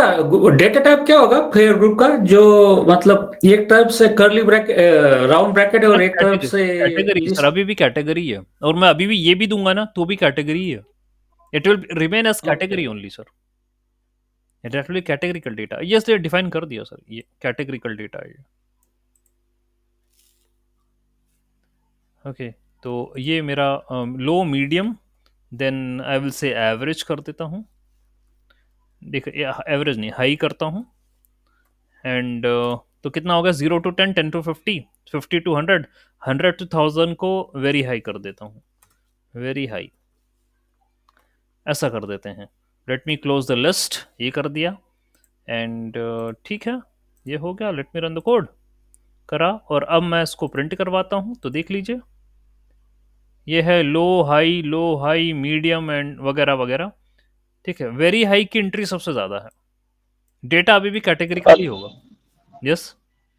डेटा टाइप क्या होगा फेयर ग्रुप का? जो मतलब एक तरफ से कर्ली ब्रैकेट, राउंड ब्रैकेट है, और एक तरफ से कैटेगरी सर, लिस्ट। अभी भी कैटेगरी है, और मैं अभी भी ये भी दूंगा ना तो भी कैटेगरी है। It will remain as okay. Category only sir. It actually categorical data, yes ये डिफाइन कर दिया सर, ये कैटेगरिकल डेटा है ये। ओके, तो ये मेरा low medium, then I will say average कर देता हूँ, देखिए एवरेज नहीं, हाई करता हूँ एंड तो कितना होगा, 0 to 10, 10 to 50, 50 to 100, 100 to 1000 को वेरी हाई कर देता हूँ, वेरी हाई, ऐसा कर देते हैं। Let me close the list, ये कर दिया एंड ठीक है, ये हो गया। Late me run the code, करा, और अब मैं इसको प्रिंट करवाता हूँ, तो देख लीजिए ये है लो हाई मीडियम एंड वगैरह वगैरह। ठीक है, वेरी हाई की एंट्री सबसे ज़्यादा है, डेटा अभी भी कैटेगरिकली होगा। यस,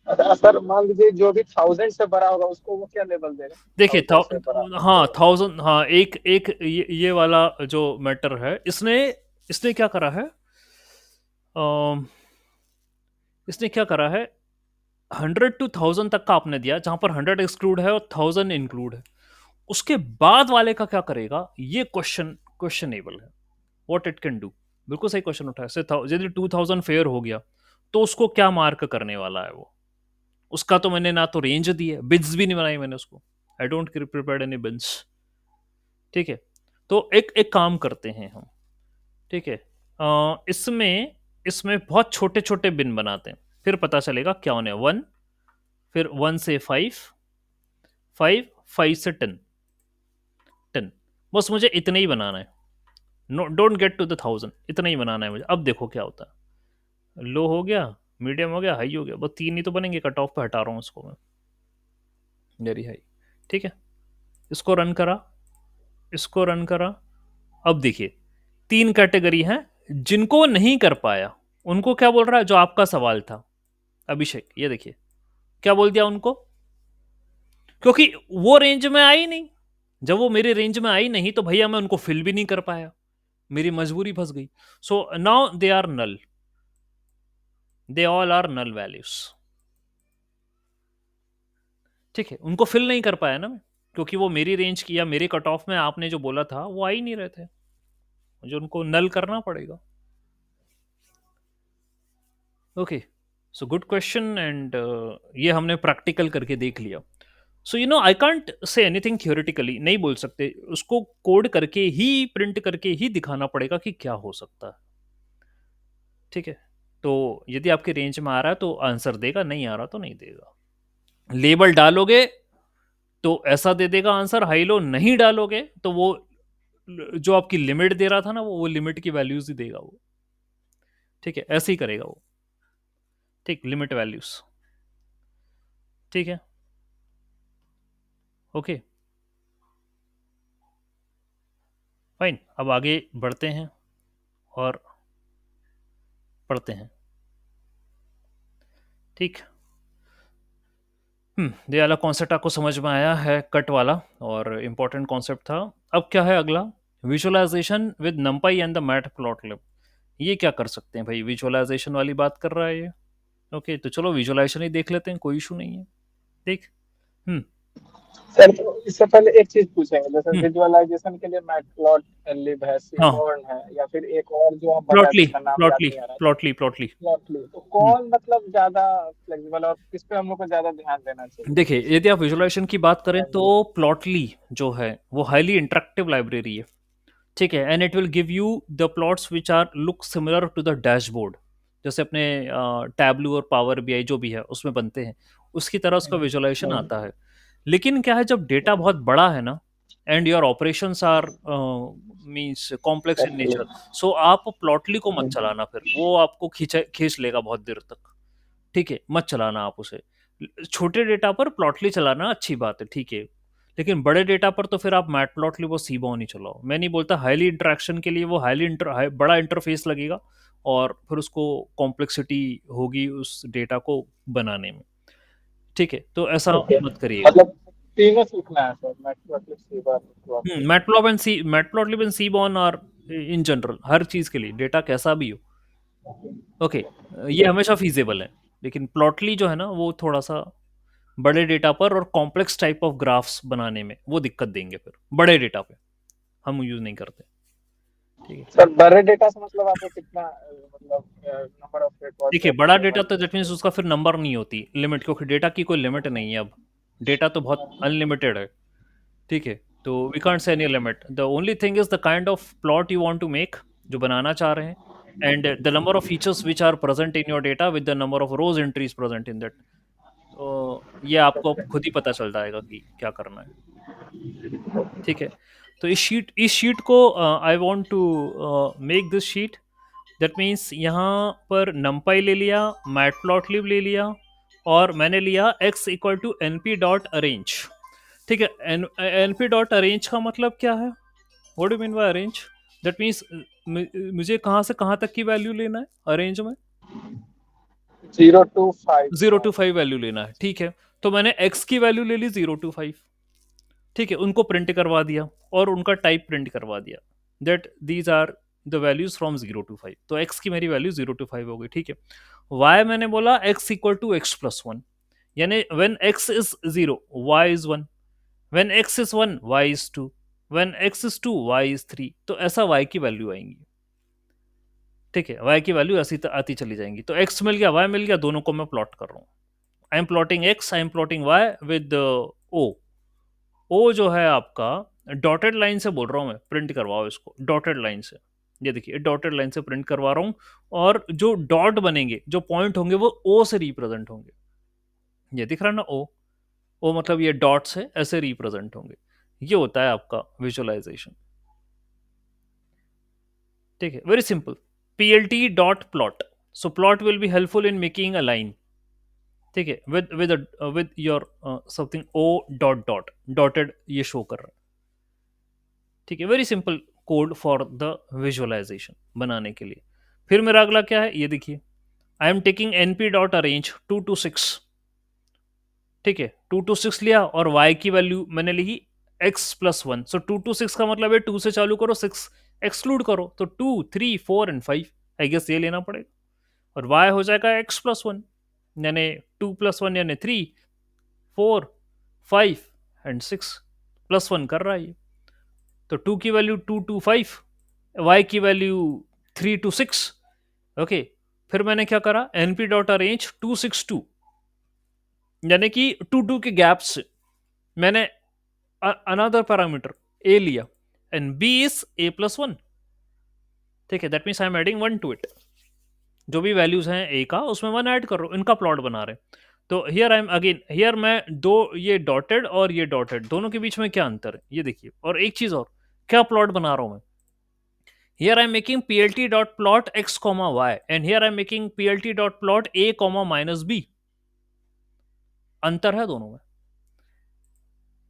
सर मान लीजिए जो भी 1000 से बड़ा होगा उसको वो क्या लेवल देगा? देखिए 1000 से बड़ा। हाँ 1000, हाँ एक एक ये वाला जो मैटर है, इसने इसने क्या करा है, अम, इसने क्या करा है, 100 to 1000 तक का आपने दिया, जहां पर 100 एक्सक्लूड है और 1000 इंक्लूड है। उसके बाद वाले का क्या करेगा, ये क्वेश्चनेबल है, व्हाट इट कैन डू। बिल्कुल सही क्वेश्चन उठा है। यदि 2000 फेयर हो गया तो उसको क्या मार्क करने वाला है वो, उसका तो मैंने ना तो रेंज दी है, बिड्स भी नहीं बनाई मैंने उसको, I don't prepare any bins. ठीक है, तो एक एक काम करते हैं हम, ठीक है, इसमें इसमें बहुत छोटे छोटे बिन बनाते हैं, फिर पता चलेगा क्या होने, 1, फिर 1 से 5, 5 से 10, बस मुझे इतना ही बनाना है, no don't get to the 1000, इतना ही बनाना है मुझे। अब देखो क्या होता है, लो हो गया, मीडियम हो गया, हाई हो गया, बस 3 ही तो बनेंगे, कट ऑफ पे हटा रहा हूँ इसको मैं, वेरी हाई। ठीक है, इसको रन करा, इसको रन करा। अब देखिए 3 कैटेगरी हैं, जिनको वो नहीं कर पाया उनको क्या बोल रहा है, जो आपका सवाल था अभिषेक, ये देखिए क्या बोल दिया उनको, क्योंकि वो रेंज में आई नहीं, जब वो मेरे रेंज में आई नहीं तो भैया मैं उनको फिल भी नहीं कर पाया, मेरी मजबूरी फंस गई। So now they are null, they all are null values. ठीक है, उनको फिल नहीं कर पाया ना मैं, क्योंकि वो मेरी रेंज की या मेरे कट ऑफ में आपने जो बोला था वो आ ही नहीं रहे थे, मुझे उनको नल करना पड़ेगा। Okay, so good question and ये हमने प्रैक्टिकल करके देख लिया। So you know I can't say anything theoretically, नहीं बोल सकते, उसको कोड करके ही, प्रिंट करके ही दिखाना पड़ेगा कि क्या हो सकता है। ठीक है, तो यदि आपके रेंज में आ रहा है तो आंसर देगा, नहीं आ रहा तो नहीं देगा। लेबल डालोगे तो ऐसा दे देगा आंसर, हाई लो नहीं डालोगे तो वो जो आपकी लिमिट दे रहा था ना, वो लिमिट की वैल्यूज ही देगा वो। ठीक है, ऐसे ही करेगा वो, ठीक, लिमिट वैल्यूज। ठीक है, ओके फाइन, अब आगे बढ़ते हैं और पढ़ते हैं। ठीक, ये वाला कॉन्सेप्ट आपको समझ में आया है, कट वाला, और इम्पोर्टेंट कॉन्सेप्ट था। अब क्या है अगला, visualisation with NumPy and the matplotlib. ये क्या कर सकते हैं भाई, विजुअलाइजेशन वाली बात कर रहा है ये। ओके, तो चलो विजुअलाइजेशन ही देख लेते हैं, कोई इशू नहीं है। देख, हम्म सर तो इससे पहले एक चीज पूछेंगे, जैसे हम्म विजुअलाइजेशन के लिए मैटप्लॉटलिब है, हाँ, सीबॉर्न है, या फिर एक और जो आप बताया प्लॉटली जिसका नाम याद प्लॉटली नहीं आ रहा था, प्लॉटली प्लॉटली। प्लॉटली, तो कौन मतलब ज्यादा फ्लेक्सिबल और किस पे हम लोग को ज्यादा ध्यान देना चाहिए? देखिए यदि आप विजुअलाइजेशन की बात करें हाँ तो जी। प्लॉटली जो है वो हाईली इंटरेक्टिव लाइब्रेरी है। ठीक है, and it will give you the plots which are look similar to the dashboard, जैसे अपने टैबलू और पावर बीआई जो भी है उसमें बनते हैं, उसकी तरह उसका विजुअलाइजेशन हम्म, आता है। लेकिन क्या है, जब डेटा बहुत बड़ा है ना, and your operations are means complex in nature, so आप प्लॉटली को मत चलाना, फिर वो आपको खींच लेगा बहुत देर तक। ठीक है, मत चलाना आप उसे। छोटे डेटा पर प्लॉटली चलाना अच्छी बात है, ठीक है, लेकिन बड़े डेटा पर तो फिर आप मैटप्लॉटली वो सीबॉन ही चलाओ। मैं नहीं बोलता हाईली इंटरेक्शन के लिए वो बड़ा इंटरफेस लगेगा, और फिर उसको कॉम्प्लेक्सिटी होगी उस डेटा को बनाने में। ठीक है, तो ऐसा ओके, मत करिएगा। मतलब तीनों सीखना है sir, matplotlib, seaborn. Matplotlib and seaborn और इन जनरल हर चीज के लिए डेटा कैसा भी हो, ओके, ये हमेशा फीजेबल है। लेकिन प्लॉटली जो है ना वो थोड़ा सा बड़े डेटा पर और कॉम्प्लेक्स टाइप ऑफ ग्राफ्स बनाने में वो दिक्कत देंगे, फिर बड़े डेटा पे हम यूज नहीं करते। ठीक है, सर बड़े डेटा से मतलब आपको कितना मतलब नंबर ऑफ रिकॉर्ड्स देखिए या बड़ा फिर डेटा तो दैट मीन्स उसका फिर नंबर नहीं होती लिमिट, क्योंकि डेटा की कोई लिमिट नहीं है अब, डेटा तो बहुत अनलिमिटेड है। ठीक है, तो we can't say any limit, the only thing is the kind of plot you want to make, जो बनाना चाह रहे हैं, and the number of features which are present in your data with the number of rows entries present in that. तो ये आपको खुद ही पता चल जाएगा कि क्या करना है, ठीक है। तो इस शीट को I want to make this sheet, that means यहाँ पर numpy ले लिया, matplotlib ले लिया, और मैंने लिया x equal to np dot arange, ठीक है। np डॉट अरेंज का मतलब क्या है? What do mean by arange? That means मुझे कहाँ से कहाँ तक की वैल्यू लेना है अरेंज में? 0 to 5 0 to 5 वैल्यू लेना है, ठीक है। तो मैंने x की वैल्यू ले ली 0 to 5, ठीक है, उनको प्रिंट करवा दिया और उनका टाइप प्रिंट करवा दिया, that these are the values from 0 to 5। तो x की मेरी वैल्यू 0 to 5 हो गई, ठीक है। y मैंने बोला x equal to x plus 1, यानी when x is 0 y is 1, when x is 1 y is 2, when x is 2 y is 3। तो ऐसा y की वैल्यू आएंगी, ठीक है। y की वैल्यू ऐसी आती चली जाएंगी। तो x मिल गया, y मिल गया, दोनों को मैं प्लॉट कर रहा हूँ। I am plotting x, I am plotting y with o जो है आपका डॉटेड लाइन से बोल रहा हूँ मैं, प्रिंट करवाओ इसको डॉटेड लाइन से। ये देखिए डॉटेड लाइन से प्रिंट करवा रहा हूँ, और जो डॉट बनेंगे, जो पॉइंट होंगे, वो ओ से रिप्रेजेंट होंगे। ये दिख रहा है ना, ओ मतलब ये डॉट से ऐसे रिप्रेजेंट होंगे। ये होता है आपका विजुअलाइजेशन, ठीक है। Very simple, plt dot plot. So plot will be helpful in making a line, ठीक है, with your something O dot dot dotted ये शो कर रहा है, ठीक है। Very simple code for the visualisation बनाने के लिए। फिर मेरा अगला क्या है, ये देखिए, आई am taking np dot arrange 2 to 6, ठीक है। 2 to 6 लिया, और y की वैल्यू मैंने ली x प्लस 1। सो 2 to 6 का मतलब है 2 से चालू करो, 6 एक्सक्लूड करो, तो 2 3 4 एंड 5, आई गेस ये लेना पड़ेगा। और y हो जाएगा x प्लस 1, यानी 2 प्लस 1 यानी 3 4 5 एंड 6, प्लस 1 कर रहा है ये। तो 2 की वैल्यू 2 to 5, y की वैल्यू 3 to 6, ओके। फिर मैंने क्या करा, np डॉट अरेंज 2 6 2, यानी कि 2 2 के गैप से मैंने अनदर पैरामीटर a लिया, and b is a plus 1, ठीक है। That means I am adding 1 to इट। जो भी वैल्यूज हैं a का, उसमें 1 ऐड कर रहा हूँ, इनका प्लॉट बना रहे हैं। तो here I am again, here मैं दो, ये डॉटेड और ये डॉटेड, दोनों के बीच में क्या अंतर है ये देखिए। और एक चीज और, क्या प्लॉट बना रहा हूं मैं, here I am making plt dot plot x comma y, and here I am making plt dot plot a comma minus b। अंतर है दोनों में,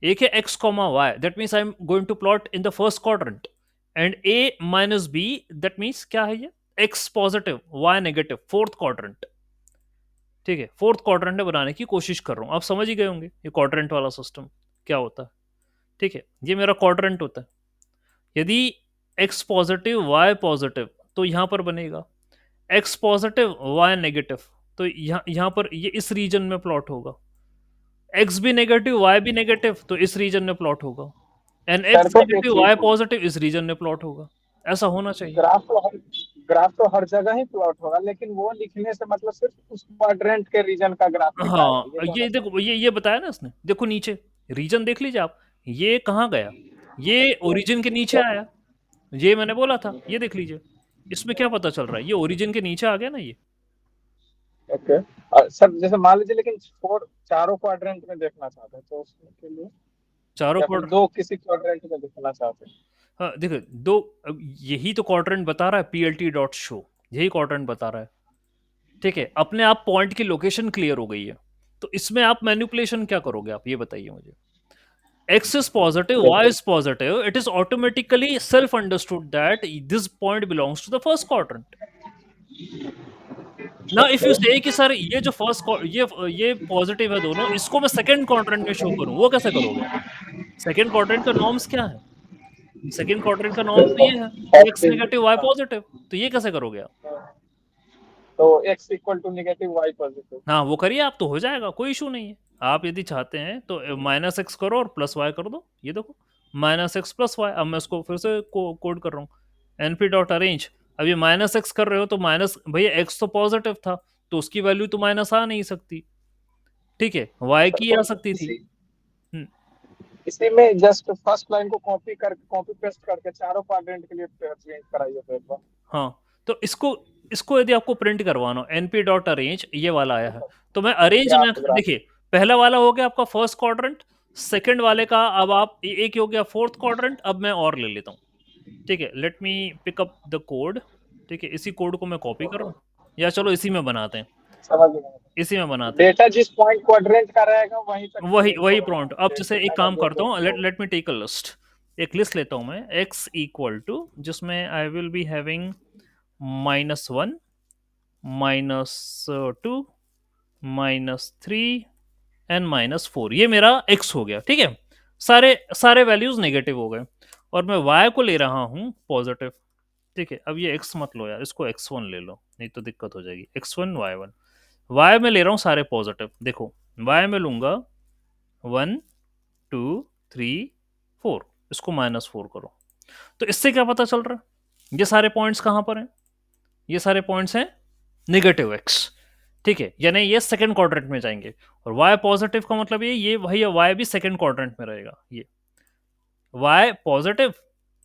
एक है x comma y, that means I am going to plot in the first quadrant, and a minus b, that means क्या है ये, x positive y negative, fourth quadrant, ठीक है। फोर्थ क्वाड्रेंट में बनाने की कोशिश कर रहा हूं। आप समझ ही गए होंगे ये क्वाड्रेंट वाला सिस्टम क्या होता है, ठीक है। ये मेरा क्वाड्रेंट होता है, यदि x पॉजिटिव y पॉजिटिव तो यहां पर बनेगा, x पॉजिटिव y नेगेटिव तो यहाँ पर ये इस रीजन में प्लॉट होगा, x भी नेगेटिव y भी नेगेटिव तो इस रीजन में प्लॉट होगा, एंड सर x तो एक नेगेटिव y चीज, पॉजिटिव इस रीजन में प्लॉट होगा। ऐसा होना चाहिए। ग्राफ तो हर जगह ही प्लॉट होगा, लेकिन वो लिखने से मतलब सिर्फ उस क्वाड्रेंट के रीजन का ग्राफ दिखाएगा, ये हाँ, कहना ये चाह देखो, ये बताया ना इसने, देखो नीचे रीजन देख लीजिए आप, ये कहाँ गया, ये ओरिजिन के नीचे आया, ये मैंने बोला था, ये देख लीजिए, इसमें क्या पता चल रहा है, ये ओरिजिन के नीचे आ गया ना ये। ओके सर, जैसे मान लीजिए, लेकिन चारों क्वाड्रेंट में देखना चाहते हैं, तो उसके के लिए, चारों या फिर क्वाड्रेंट, दो किसी क्वाड्रेंट में देखना चाहते हैं। हाँ देखो, दो, अब यही तो क्वाड्रेंट बता रहा है plt डॉट शो, यही क्वाड्रेंट बता रहा है, ठीक है। अपने आप पॉइंट की लोकेशन क्लियर हो गई है, तो इसमें आप मैनिपुलेशन क्या करोगे, आप ये बताइए मुझे। x is positive, y is positive, it is automatically self understood that this point belongs to the first quadrant। ना इफ यू से कि सर ये जो फर्स्ट, ये पॉजिटिव है दोनों, इसको मैं सेकंड क्वाड्रेंट में शो करूं, वो कैसे करोगे आप? सेकंड क्वाड्रेंट का नॉर्म्स क्या है, सेकंड क्वाड्रेंट का नॉर्म तो ये है कि x नेगेटिव y पॉजिटिव, तो ये कैसे करोगे आप? तो x equal to negative y positive. हाँ वो करिए आप, तो हो जाएगा, कोई इशू नहीं है। आप यदि चाहते हैं तो माइनस एक्स करो और प्लस वाई कर दो, ये देखो माइनस एक्स प्लस वाई। अब मैं इसको फिर से कोड कर रहा हूँ, एनपी डॉट अरेंज। अब ये माइनस एक्स कर रहे हो तो माइनस, भैया एक्स तो पॉजिटिव था तो उसकी वैल्यू तो माइनस आ नहीं सकती, ठीक है, वाई की आ सकती थी। इसी में जस्ट फर्स्ट लाइन को कॉपी पेस्ट करके चारों क्वाड्रेंट के लिए प्रिंट कराइए तो एक बार। हाँ, तो इसको यदि आपको प्रिंट करवाना हो, np डॉट अरेंज, ये वाला आया है, तो मैं अरेंज में ग्राफ देखिए पहला वाला हो गया आपका फर्स्ट क्वाड्रेंट, सेकंड वाले का अब आप एक हो गया फोर्थ क्वाड्रेंट, अब मैं और ले लेता हूँ, ठीक है। Let me pick up the code, ठीक है, इसी कोड को मैं कॉपी करूँ, या चलो इसी में बनाते हैं, समझ गया। इसी में बनाते हैं, डेटा जिस पॉइंट क्वाड्रेंट का रहेगा वहीं तक वही प्रिंट वही होगा प्रॉम्प्ट। अब जैसे एक डेटा का काम जो करता जो हूँ, let me take a list, एक लिस्ट लेता हूँ मैं, x इक्वल टू, जिसमें I will be having -1, -2, -3 and -4, ये मेरा x हो गया, ठीक है। सारे सारे वैल्यूज नेगेटिव हो गए, और मैं y को ले रहा हूँ पॉजिटिव, ठीक है। अब ये x मत लो यार, इसको x1 ले लो, नहीं तो दिक्कत हो जाएगी। x1 y1, y में ले रहा हूँ सारे पॉजिटिव, देखो y में लूंगा 1 2 3 4, इसको -4 करो, तो इससे क्या पता चल रहा है, ये सारे पॉइंट्स कहां पर हैं, ये सारे पॉइंट्स हैं नेगेटिव x, ठीक है, यानी ये सेकंड क्वाड्रेंट में जाएंगे, और y पॉजिटिव का मतलब ये वही y भी सेकंड क्वाड्रेंट में रहेगा, ये y पॉजिटिव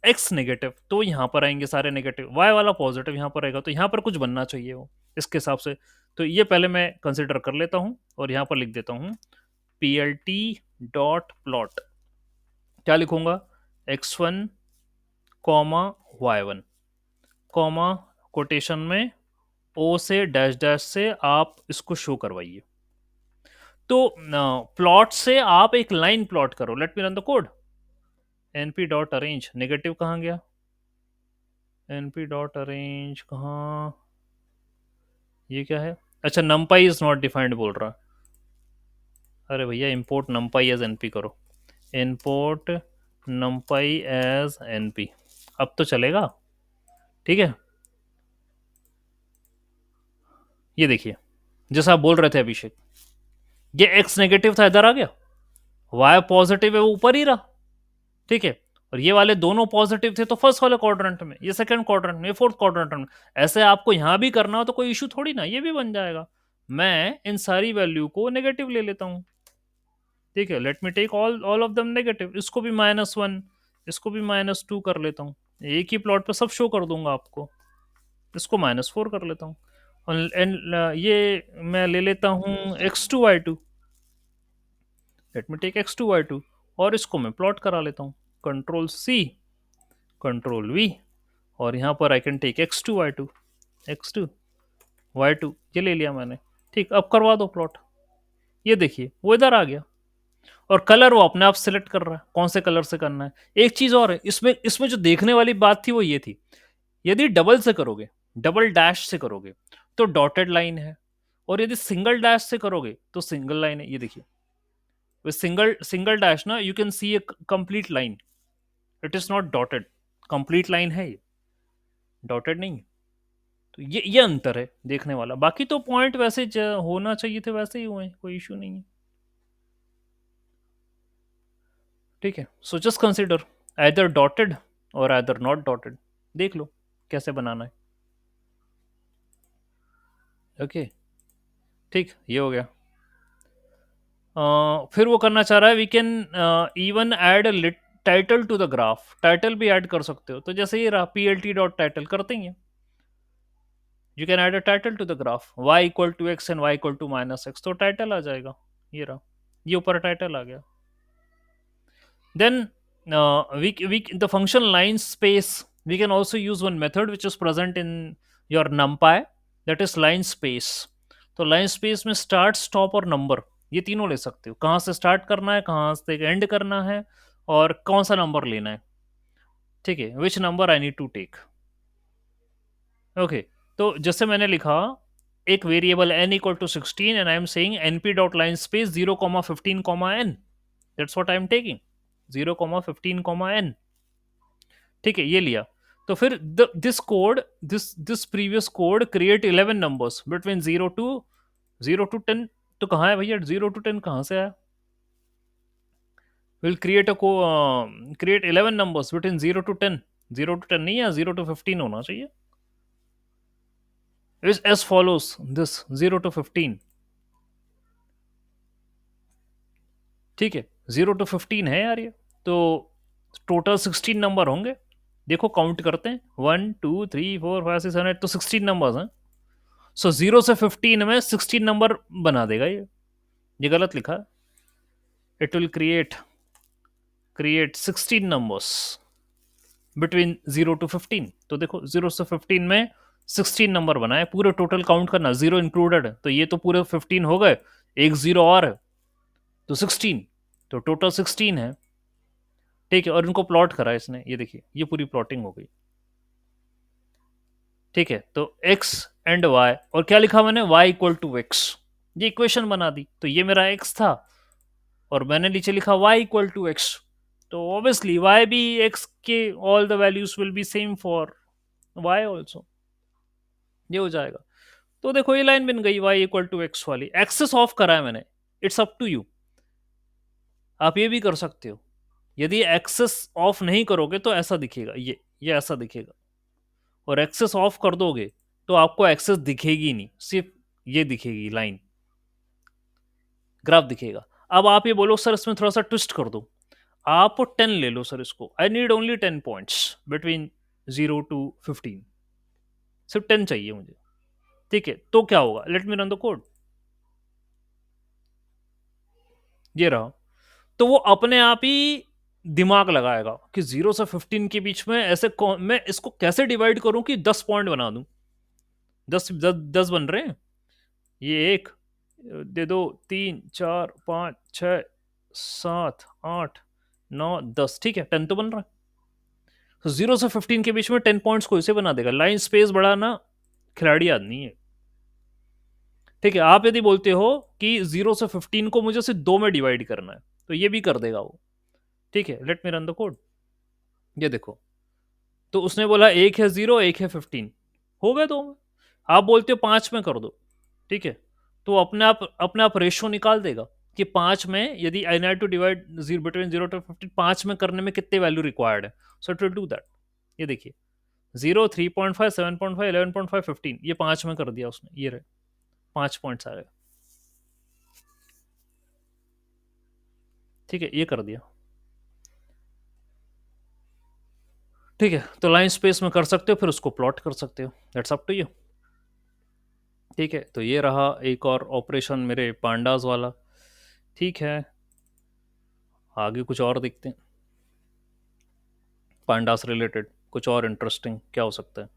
x नेगेटिव, तो यहां पर आएंगे सारे नेगेटिव, y वाला पॉजिटिव यहां पर रहेगा, तो यहां पर कुछ बनना चाहिए वो इसके हिसाब से। तो ये पहले मैं कंसिडर कर लेता हूं, और यहां पर लिख देता हूं plt डॉट प्लॉट, क्या लिखूंगा, x1 comma y1 comma quotation में ओ से डैश डैश से आप इसको शो करवाइए। तो प्लॉट से आप एक लाइन प्लॉट करो, late me run the code, np dot arrange, negative कहाँ गया, np डॉट अरेंज कहाँ, ये क्या है, अच्छा numpy इज नॉट डिफाइंड बोल रहा, अरे भैया इंपोर्ट numpy एज np करो, इंपोर्ट numpy एज np, अब तो चलेगा, ठीक है। ये देखिए जैसा आप बोल रहे थे अभिषेक, ये x नेगेटिव था इधर आ गया, y पॉजिटिव है वो ऊपर ही रहा, ठीक है, और ये वाले दोनों पॉजिटिव थे तो फर्स्ट वाले क्वाड्रेंट में, ये सेकंड क्वाड्रेंट में, ये फोर्थ क्वाड्रेंट में, ऐसे आपको यहां भी करना हो तो कोई इशू थोड़ी ना, ये भी बन जाएगा। मैं इन सारी वैल्यू को नेगेटिव ले लेता हूं, ठीक है, let me take all of them negative, इसको भी -1, इसको भी -2 कर लेता हूँ, एक ही प्लॉट पे सब शो कर दूंगा आपको, इसको -4 कर लेता हूँ, और ये मैं ले लेता हूँ x2y2, late me take x2y2, और इसको मैं प्लॉट करा लेता हूँ, कंट्रोल सी कंट्रोल वी, और यहाँ पर I can take x2y2, x2y2, ये ले लिया मैंने, ठीक, अब करवा दो प्लॉट, ये देखिए वो इधर आ गया, और कलर वो अपने आप सिलेक्ट कर रहा है कौन से कलर से करना है। एक चीज और है इसमें, इसमें जो देखने वाली बात थी वो ये थी, यदि डबल से करोगे, डबल डैश से करोगे तो डॉटेड लाइन है, और यदि सिंगल डैश से करोगे तो सिंगल लाइन है, ये देखिए सिंगल डैश ना, you can see A complete line, it is not dotted, complete line है ये, डॉटेड नहीं है। तो ये अंतर है देखने वाला, बाकी तो पॉइंट वैसे होना चाहिए थे वैसे ही हुए हैं, कोई इशू नहीं है, ठीक है। So just consider either dotted और आइदर नॉट डॉटेड, देख लो कैसे बनाना है, ओके, ठीक, ये हो गया। फिर वो करना चाह रहा है we can even add title to the graph, title भी ऐड कर सकते हो, तो जैसे ये रहा plt डॉट टाइटल करते ही you can add a title to the graph, y equal to x and y equal to -x, तो टाइटल आ जाएगा, ये रहा, ये ऊपर टाइटल आ गया। Then the function line space, we can also use one method which is present in your numpy, that is line space। तो line space में start, stop और number, ये तीनों ले सकते हो, कहाँ से स्टार्ट करना है, कहाँ से एंड करना है, और कौन सा नंबर लेना है, ठीक है, which number I need to take, okay. तो जैसे मैंने लिखा एक variable n equal to 16 and I am saying np dot linspace 0,15, that's what I am taking, 0,15, ठीक है, ये लिया। तो फिर this previous code create 11 numbers between 0 to 10, तो कहाँ है भैया 0 to 10 कहाँ से आया, will create 11 numbers between 0 to 10, 0 to 10 नहीं है, 0 to 15 होना चाहिए, is as follows this 0 to 15, ठीक है, 0 to 15 है यार ये, तो टोटल 16 नंबर होंगे, देखो काउंट करते हैं, 1 2 3 4 5 6 7 8, तो 16 नंबर्स हैं। सो 0 से 15 में 16 नंबर बना देगा ये गलत लिखा है। It will create 16 numbers between 0 to 15। तो देखो 0 से 15 में 16 नंबर बनाए, पूरे टोटल काउंट करना, 0 इंक्लूडेड है, तो ये तो पूरे 15 हो गए, एक 0 और है तो 16, तो टोटल 16 है। ठीक है, और इनको प्लॉट करा इसने, ये देखिए ये पूरी प्लॉटिंग हो गई। ठीक है, तो x एंड y, और क्या लिखा मैंने, y इक्वल टू x, ये इक्वेशन बना दी। तो ये मेरा x था और मैंने नीचे लिखा y इक्वल टू x, तो ऑब्वियसली y भी x के all the values will be same for y also, ये हो जाएगा। तो देखो ये लाइन बन गई y इक्वल टू x वाली। एक्सेस ऑफ करा है मैंने, इट्स अप टू यू, आप ये भी कर सकते हो। यदि एक्सेस ऑफ नहीं करोगे तो ऐसा दिखेगा, ये ऐसा दिखेगा, और एक्सेस ऑफ कर दोगे तो आपको एक्सेस दिखेगी नहीं, सिर्फ ये दिखेगी लाइन, ग्राफ दिखेगा। अब आप ये बोलो सर इसमें थोड़ा सा ट्विस्ट कर दो, आप 10 ले लो सर इसको, I need only 10 points between 0 to 15, सिर्फ 10 चाहिए मुझे। ठीक है, तो क्या होगा, late me run the code, ये रहा। तो वो अपने आप ही दिमाग लगाएगा कि 0 से 15 के बीच में ऐसे मैं इसको कैसे डिवाइड करूं कि 10 पॉइंट बना दूं। 10 बन रहे हैं, ये एक दे दो, 3 4 5 6 7 8 9 10, ठीक है 10 तो बन रहा है। तो 0 से 15 के बीच में 10 पॉइंट्स को इसे बना देगा। लाइन स्पेस बढ़ाना खिलाड़ी आदमी है। ठीक है, आप यदि बोलते हो कि 0 से 15 को मुझे सिर्फ 2 में डिवाइड करना है तो ये भी कर देगा वो। ठीक है, let me run the code, ये देखो, तो उसने बोला एक है 0 एक है 15, हो गए 2 में। आप बोलते हो 5 में कर दो, ठीक है, तो अपने आप रेशो निकाल देगा कि 5 में यदि I need to divide between 0 to 15, 5 में करने में कितने वैल्यू रिक्वायर्ड है, so it will do that. ये देखिए 0 3.5 7.5 11.5 15, ये 5 में कर दिया उसने, ये रहे 5 पॉइंट्स आ गए। ठीक है, ये कर दिया। ठीक है, तो लाइन स्पेस में कर सकते हो, फिर उसको प्लॉट कर सकते हो, दैट्स अप टू यू। ठीक है, तो ये रहा एक और ऑपरेशन मेरे पांडास वाला। ठीक है, आगे कुछ और देखते हैं, पांडास रिलेटेड कुछ और इंटरेस्टिंग क्या हो सकता है।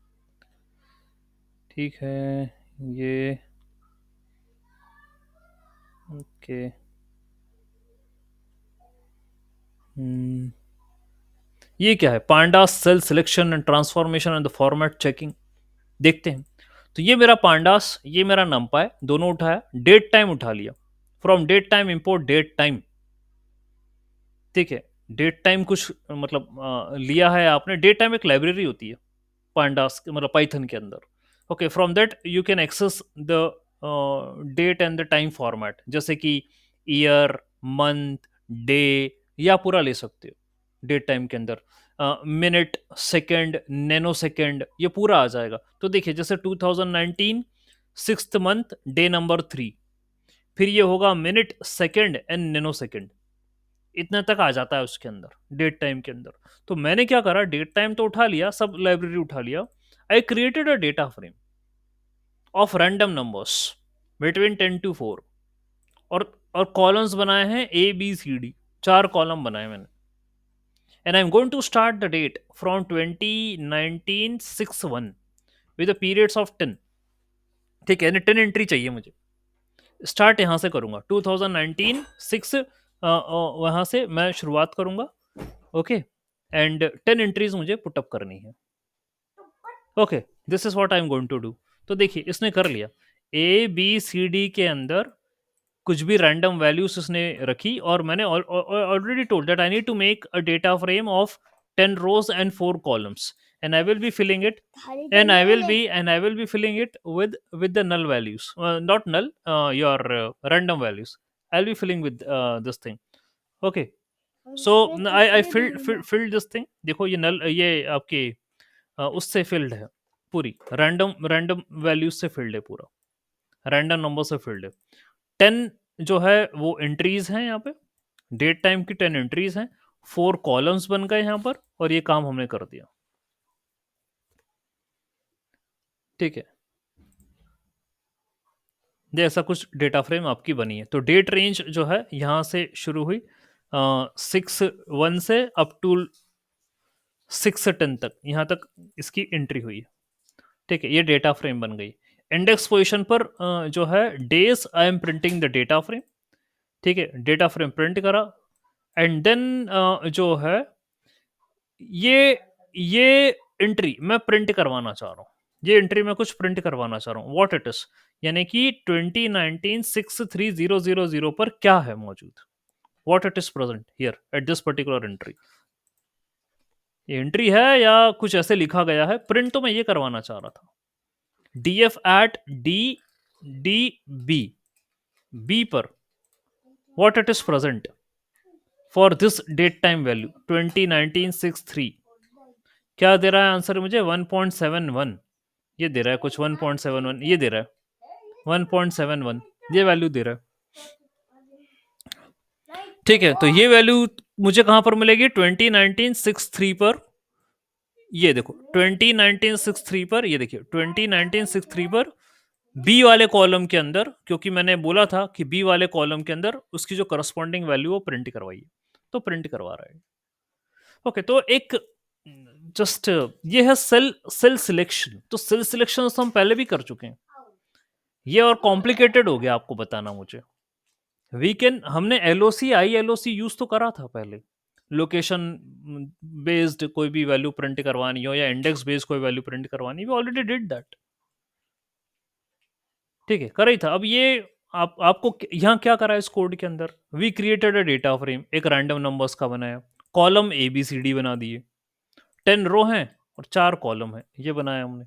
ठीक है, ये ओके, ये क्या है, pandas cell selection and transformation and the format checking, देखते हैं। तो ये मेरा पांडास, ये मेरा नंपा है, दोनों उठाया, डेट टाइम उठा लिया, from date time import date time. ठीक है, डेट टाइम कुछ मतलब लिया है आपने, डेट टाइम एक लाइब्रेरी होती है पांडास मतलब पाइथन के अंदर। Okay, from that you can access the date and the time format, जैसे कि ईयर, मंथ, डे, या पूरा ले सकते हो डेट टाइम के अंदर। मिनट, सेकंड, नैनो सेकंड, ये पूरा आ जाएगा। तो देखिए जैसे 2019 सिक्स्थ मंथ डे नंबर 3, फिर ये होगा minute, second and nano second, इतना तक आ जाता है उसके अंदर डेट टाइम के अंदर। तो मैंने क्या करा, डेट टाइम तो उठा लिया, सब लाइब्रेरी उठा लिया, I created a data frame of random numbers between 10 to 4, और कॉलम्स बनाए हैं A B C D, 4 column बनाए मैंने। And I am going to start the date from 2019 6/1 with periods of 10। ठीक है, 10 एंट्री चाहिए मुझे, स्टार्ट यहां से करूंगा 2019 6, वहां से मैं शुरुआत करूंगा। ओके, एंड 10 एंट्रीज मुझे पुटअप करनी है। Okay, this is what I am going to do. तो देखिए इसने कर लिया, ए बी सी डी के अंदर कुछ भी रैंडम वैल्यूज उसने रखी, और मैंने already told that I need to make a data frame of 10 rows and 4 columns, and I will be filling it, and I will be filling it with the null values, not null, your random values. I'll be filling with this thing. Okay, so I filled this thing, देखो ये null, ये आपके उससे फिल्ड है, पूरी रैंडम वैल्यूज से फिल्ड है, पूरा रैंडम नंबर से फिल्ड है। 10 जो है वो एंट्रीज हैं यहाँ पे, डेट टाइम की 10 एंट्रीज हैं, 4 कॉलम्स बन गए यहाँ पर, और ये काम हमने कर दिया। ठीक है, ये ऐसा कुछ डेटा फ्रेम आपकी बनी है। तो डेट रेंज जो है यहाँ से शुरू हुई 6-1 से अप टू 6-10 तक, यहाँ तक इसकी एंट्री हुई है। ठीक है, ये डेटा फ्रेम बन गई। इंडेक्स पोजीशन पर जो है days I am printing the data frame. ठीक है, डेटा फ्रेम प्रिंट करा एंड देन जो है ये एंट्री मैं प्रिंट करवाना चाह रहा हूँ, ये एंट्री मैं कुछ प्रिंट करवाना चाह रहा हूँ, व्हाट इट इज, यानी कि 2019-63000 पर क्या है मौजूद, what it is present here at this particular entry. ये एंट्री है या कुछ ऐसे लिखा गया है, प्रिंट तो मैं ये करवाना चाह रहा था। df at ddb b पर what it is present for this date time value 2019-6-3 क्या दे रहा है आंसर मुझे 1.71, ये दे रहा है कुछ 1.71, ये दे रहा है 1.71, ये वैल्यू दे रहा है। ठीक है, तो ये वैल्यू मुझे कहां पर मिलेगी 2019-6-3 पर, ये देखो 2019-6-3 पर, ये देखिए 2019-6-3 पर बी वाले कॉलम के अंदर, क्योंकि मैंने बोला था कि बी वाले कॉलम के अंदर उसकी जो करस्पॉन्डिंग वैल्यू वो प्रिंट करवाइए, तो प्रिंट करवा रहा है। ओके, तो एक जस्ट ये है सेल सिलेक्शन। तो सेल सिलेक्शन तो हम पहले भी कर चुके हैं, ये और कॉम्प्लिकेटेड हो गया आपको बताना मुझे। वी कैन, हमने एलओसी आई एलओसी यूज तो करा था पहले, लोकेशन बेस्ड कोई भी वैल्यू प्रिंट करवानी हो या इंडेक्स बेस्ड कोई वैल्यू प्रिंट करवानी, वी ऑलरेडी डिड दैट। ठीक है, कर ही था। अब ये आपको यहाँ क्या करा है इस कोड के अंदर, we created a data frame, एक रैंडम नंबर्स का बनाया, column A B C D बना दिए, 10 रो हैं और 4 कॉलम है, ये बनाया हमने।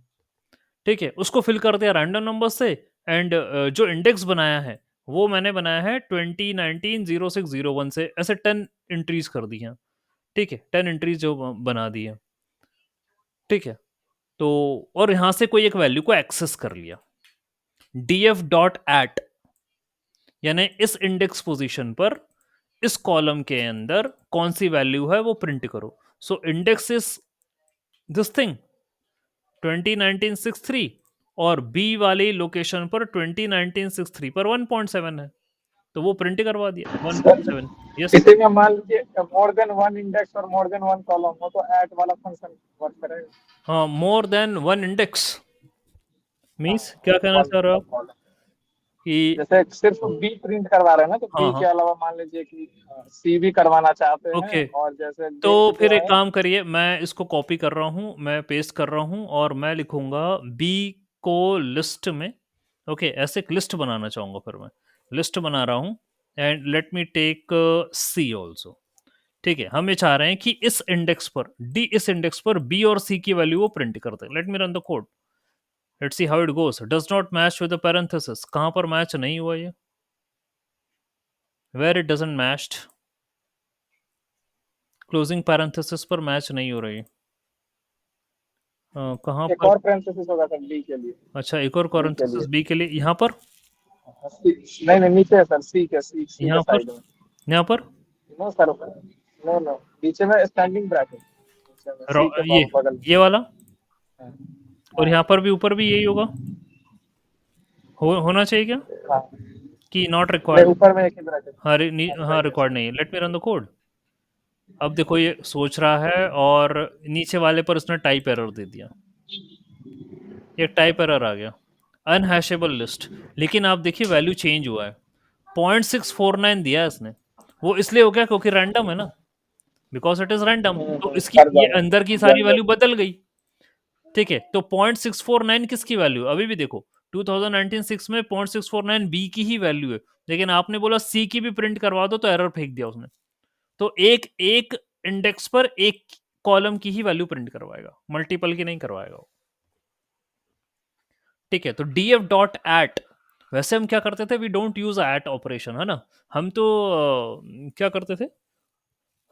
ठीक है, उसको फिल कर दिया रैंडम नंबर से एंड जो इंडेक्स बनाया है वो मैंने बनाया है 2019-06-01 से, ऐसे 10 एंट्रीज कर दी हैं। ठीक है, 10 एंट्रीज जो बना दी है। ठीक है, तो और यहाँ से कोई एक वैल्यू को एक्सेस कर लिया, df डॉट एट, यानी इस इंडेक्स पोजीशन पर इस कॉलम के अंदर कौन सी वैल्यू है वो प्रिंट करो। So index is this thing 2019-6-3 और बी वाली लोकेशन पर 2019-6-3 पर 1.7 है, तो वो प्रिंट करवा दिया 1.7। यस, किसी में मान लीजिए मोर देन वन इंडेक्स और मोर देन वन कॉलम हो तो ऐट वाला फंक्शन वर्क करेगा। हाँ, more than one index means क्या कहना चाह रहे हो आप कि जैसे सिर्फ बी प्रिंट करवा रहे हैं ना, तो हाँ बी के हाँ अलावा मान लीजिए कि सी भी करवाना चाहते हैं, ओके, और जैसे तो डेट जो फिर एक है काम करिए, मैं इसको कॉपी कर रहा हूँ, मैं पेस्ट कर रहा हूँ और मैं लिखूंगा बी को लिस्ट में। ओके, ऐसे एक लिस्ट बनाना चाहूंगा, फिर मैं लिस्ट बना रहा हूँ and let me take C also. ठीक है, हम ये चाह रहे हैं कि इस इंडेक्स पर डी, इस इंडेक्स पर बी और सी की वैल्यू वो प्रिंट करते हैं। Let me run the code, let's see how it goes. Does not match with the parenthesis, कहां पर मैच नहीं हुआ ये, where it doesn't matched, closing parenthesis पर मैच नहीं हो रही। कहां एक पर, और पैरेंथेसिस होगा सर बी के लिए, अच्छा एक और बी के लिए। पैरेंथेसिस बी के लिए, यहाँ पर, नहीं नहीं, नीचे है सर, सी के यहाँ पर, साइड में। यहाँ पर नो सर, नो नो, नीचे में स्टैंडिंग ब्रैकेट, सी के ये बगल में। ये वाला, और हाँ यहाँ पर भी ऊपर भी यही होगा, होना चाहिए क्या हाँ, कि नॉट नहीं रिक्वायर्ड। ऊपर में एक ही ब्रैकेट। हाँ हाँ हाँ सही है रिक्वायर्ड सर। नहीं है। Let me run the code. अब देखो ये सोच रहा है और नीचे वाले पर उसने टाइप एरर दे दिया, ये टाइप एरर आ गया, अनहैशेबल लिस्ट। लेकिन आप देखिए वैल्यू चेंज हुआ है, 0.649 दिया है इसने, वो इसलिए हो गया क्योंकि रैंडम है ना, बिकॉज इट इज रैंडम, तो इसकी कर ये जाएगा अंदर की सारी वैल्यू जनरल। बदल गई। ठीक है, तो 0.649 किसकी वैल्यू, अभी भी देखो 2019-6 में 0.649 बी की ही वैल्यू है, लेकिन आपने बोला सी की भी प्रिंट करवा दो तो एरर फेंक दिया उसने। तो एक एक इंडेक्स पर एक कॉलम की ही वैल्यू प्रिंट करवाएगा, मल्टीपल की नहीं करवाएगा वो। ठीक है, तो df डॉट एट, वैसे हम क्या करते थे, we don't use at operation, है ना, हम तो क्या करते थे,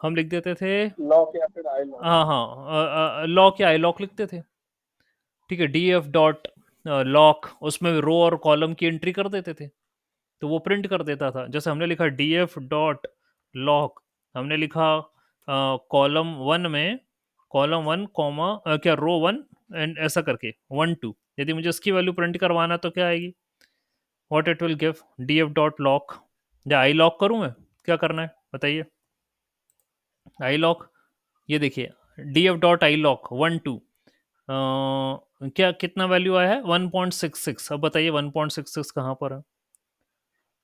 हम लिख देते थे, लॉक या फिर आई लॉक। हाँ हाँ लॉक या आई लॉक लिखते थे। ठीक है, df डॉट लॉक, उसमें रो और कॉलम की एंट्री कर देते थे, तो वो प्रिंट कर देता था। जैसे हमने लिखा df डॉट लॉक, हमने लिखा कॉलम वन में, कॉलम वन कॉमा क्या रो वन एंड ऐसा करके 1 2, यदि मुझे इसकी वैल्यू प्रिंट करवाना तो क्या आएगी, what it will give, df dot lock, या आई लॉक करूँ मैं, क्या करना है बताइए, आई लॉक, ये देखिए df डॉट आई लॉक 1 2, क्या कितना वैल्यू आया है 1.66, अब बताइए 1.66 कहाँ पर है,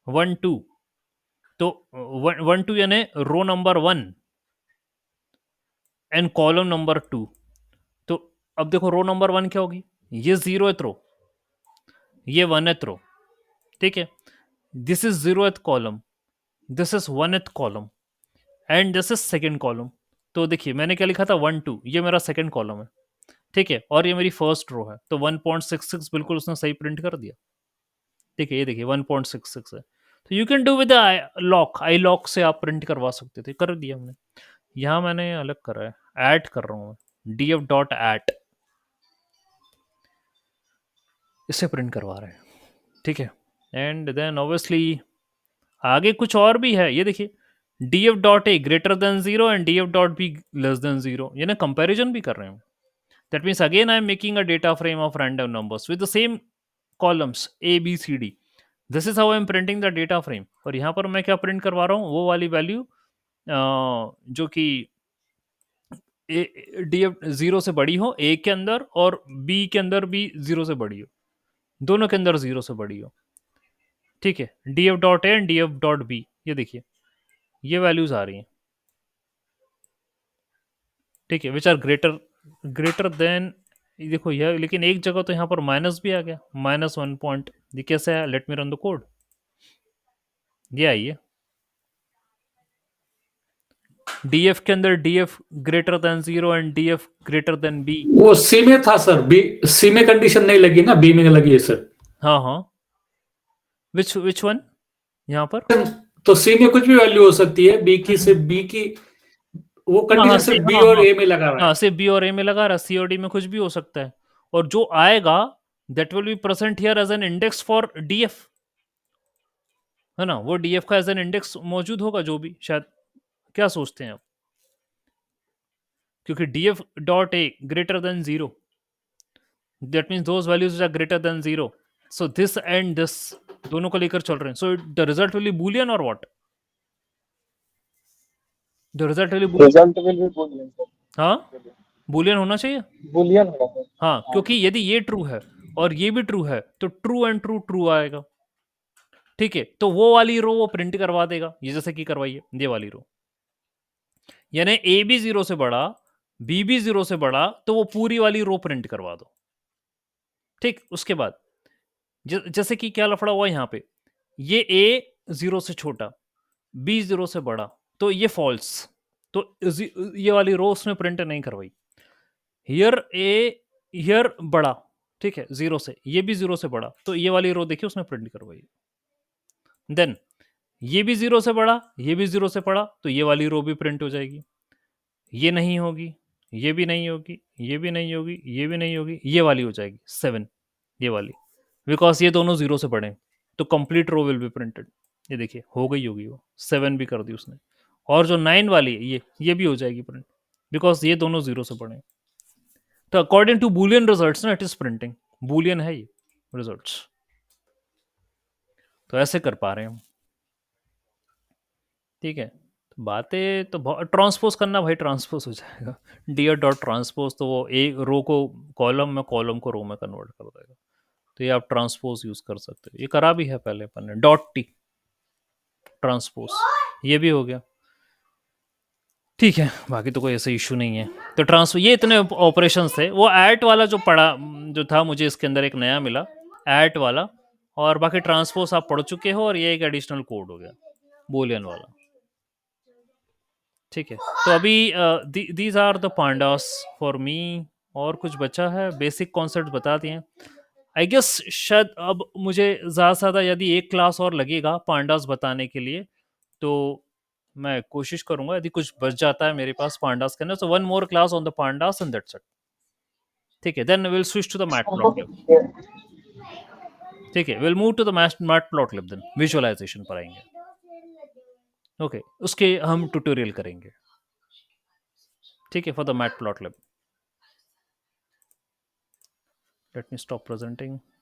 1 2, तो 1 2 यानी row number 1 and column number 2, तो अब देखो रो नंबर 1 क्या होगी, ये 0th रो, ये 1th रो, ठीक है, this is 0th column, this is 1th column and this is second column. तो देखिए मैंने क्या लिखा था 1 2, ये मेरा सेकेंड कॉलम है, ठीक है, और ये मेरी फर्स्ट रो है, तो 1.66 बिल्कुल उसने सही प्रिंट कर दिया, ठीक है, ये देखिए 1.66 है, तो you can do with lock, I lock से आप प्रिंट करवा सकते थे, कर दिया हमने। यहाँ मैंने अलग करा है, ऐड कर रहा हूँ मैं, df डॉट ऐट, इससे प्रिंट करवा रहे हैं, ठीक है, एंड देन ऑब्वियसली आगे कुछ और भी है, ये देखिए df dot A greater than 0 and df dot B less than 0, ये ना कंपैरिजन भी कर रहे हैं, that means again I am making a data frame of random numbers with the same columns A B C D, this is how I am printing the data frame, और यहाँ पर मैं क्या प्रिंट करवा रहा हूँ, वो वाली वैल्यू जो कि डी एफ 0 से बड़ी हो ए के अंदर, और बी के अंदर भी 0 से बड़ी हो, दोनों के अंदर 0 से बड़ी हो, ठीक है, D F dot A and D F dot B, ये देखिए ये वैल्यूज आ रही हैं, ठीक है, विच आर ग्रेटर देन, देखो यह, लेकिन एक जगह तो यहाँ पर माइनस भी आ गया, -1 ये कैसे है, let me run the code, ये आइए df के अंदर df greater than 0 and df greater than b, वो सी में था सर, बी सी में कंडीशन नहीं लगी ना, बी में लगी है सर। हाँ हाँ, विच वन यहाँ पर, तो सी में कुछ भी वैल्यू हो सकती है, बी की सिर्फ बी की, वो हाँ कंडीशन हाँ सिर्फ बी हाँ और हाँ ए में लगा रहा हाँ, है। सिर्फ बी और ए में लगा रहा, सी और डी में कुछ भी हो सकता है, और जो आएगा that will be present here as an index for DF, है ना, वो डीएफ का एज एन इंडेक्स मौजूद होगा, जो भी शायद, क्या सोचते हैं आप, क्योंकि df dot A greater than 0, that means those values are greater than 0, so this and this दोनों को लेकर चल रहे हैं, so the result will be boolean और what, the result will be boolean, result will be boolean sir, हाँ बूलियन होना चाहिए, बूलियन होगा सर। हाँ हाँ क्योंकि यदि ये ट्रू है और ये भी ट्रू है तो ट्रू एंड ट्रू ट्रू आएगा, ठीक है, तो वो वाली रो वो प्रिंट करवा देगा, ये जैसे कि करवाइए ये वाली रो, यानी ए भी 0 से बड़ा, बी भी 0 से बड़ा, तो वो पूरी वाली रो प्रिंट करवा दो, ठीक, उसके बाद जैसे कि क्या लफड़ा हुआ यहाँ पे, ये ए 0 से छोटा, बी 0 से बड़ा, तो ये फॉल्स, तो ये वाली रो उसने प्रिंट नहीं करवाई, हियर ए, हियर बड़ा, ठीक है 0 से, ये भी 0 से बड़ा, तो ये वाली रो देखिए उसने प्रिंट करवाई, देन ये भी 0 से बड़ा, ये भी 0 से बड़ा, तो ये वाली रो भी प्रिंट हो जाएगी, ये नहीं होगी, ये भी नहीं होगी, ये भी नहीं होगी, ये भी नहीं होगी, ये वाली हो जाएगी 7, ये वाली, बिकॉज ये दोनों 0 से बड़े हैं, तो complete row will be printed, ये देखिए हो गई होगी वो 7 भी कर दी उसने, और जो 9 वाली है ये भी हो जाएगी प्रिंट, बिकॉज ये दोनों 0 से बड़े हैं, तो अकॉर्डिंग टू बूलियन रिजल्ट्स ना इट इज प्रिंटिंग, बूलियन है ये रिजल्ट्स, तो ऐसे कर पा रहे हैं हम, ठीक है, तो बातें तो बहुत, ट्रांसपोज करना भाई ट्रांसपोज हो जाएगा, डियर डॉट ट्रांसपोज, तो वो एक रो को कॉलम में, कॉलम को रो में कन्वर्ट कर देगा, तो ये आप ट्रांसपोज यूज कर सकते हो, ये करा भी है पहले अपन ने, डॉट टी ट्रांसपोज, ये भी हो गया, ठीक है, बाकी तो कोई ऐसा इशू नहीं है, तो ट्रांसफर, ये इतने ऑपरेशन थे, वो ऐट वाला जो पढ़ा, जो था मुझे इसके अंदर एक नया मिला ऐट वाला, और बाकी ट्रांसपोज आप पढ़ चुके हो, और ये एक एडिशनल कोड हो गया बूलियन वाला, ठीक है, तो अभी these are the pandas for me, और कुछ बचा है, बेसिक कॉन्सेप्ट बता दिए, आई गेस शायद अब मुझे ज़्यादा से ज़्यादा यदि एक क्लास और लगेगा पांडास बताने के लिए, तो मैं कोशिश करूंगा, यदि कुछ बच जाता है मेरे पास पांडास के अंदर, so one more class on the pandas and that's it, ठीक है, then will switch to the matplotlib, ठीक है, will move to the matplotlib, then visualization पर आएंगे, ओके, उसके हम ट्यूटोरियल करेंगे, ठीक है, for the matplotlib, Let me stop presenting.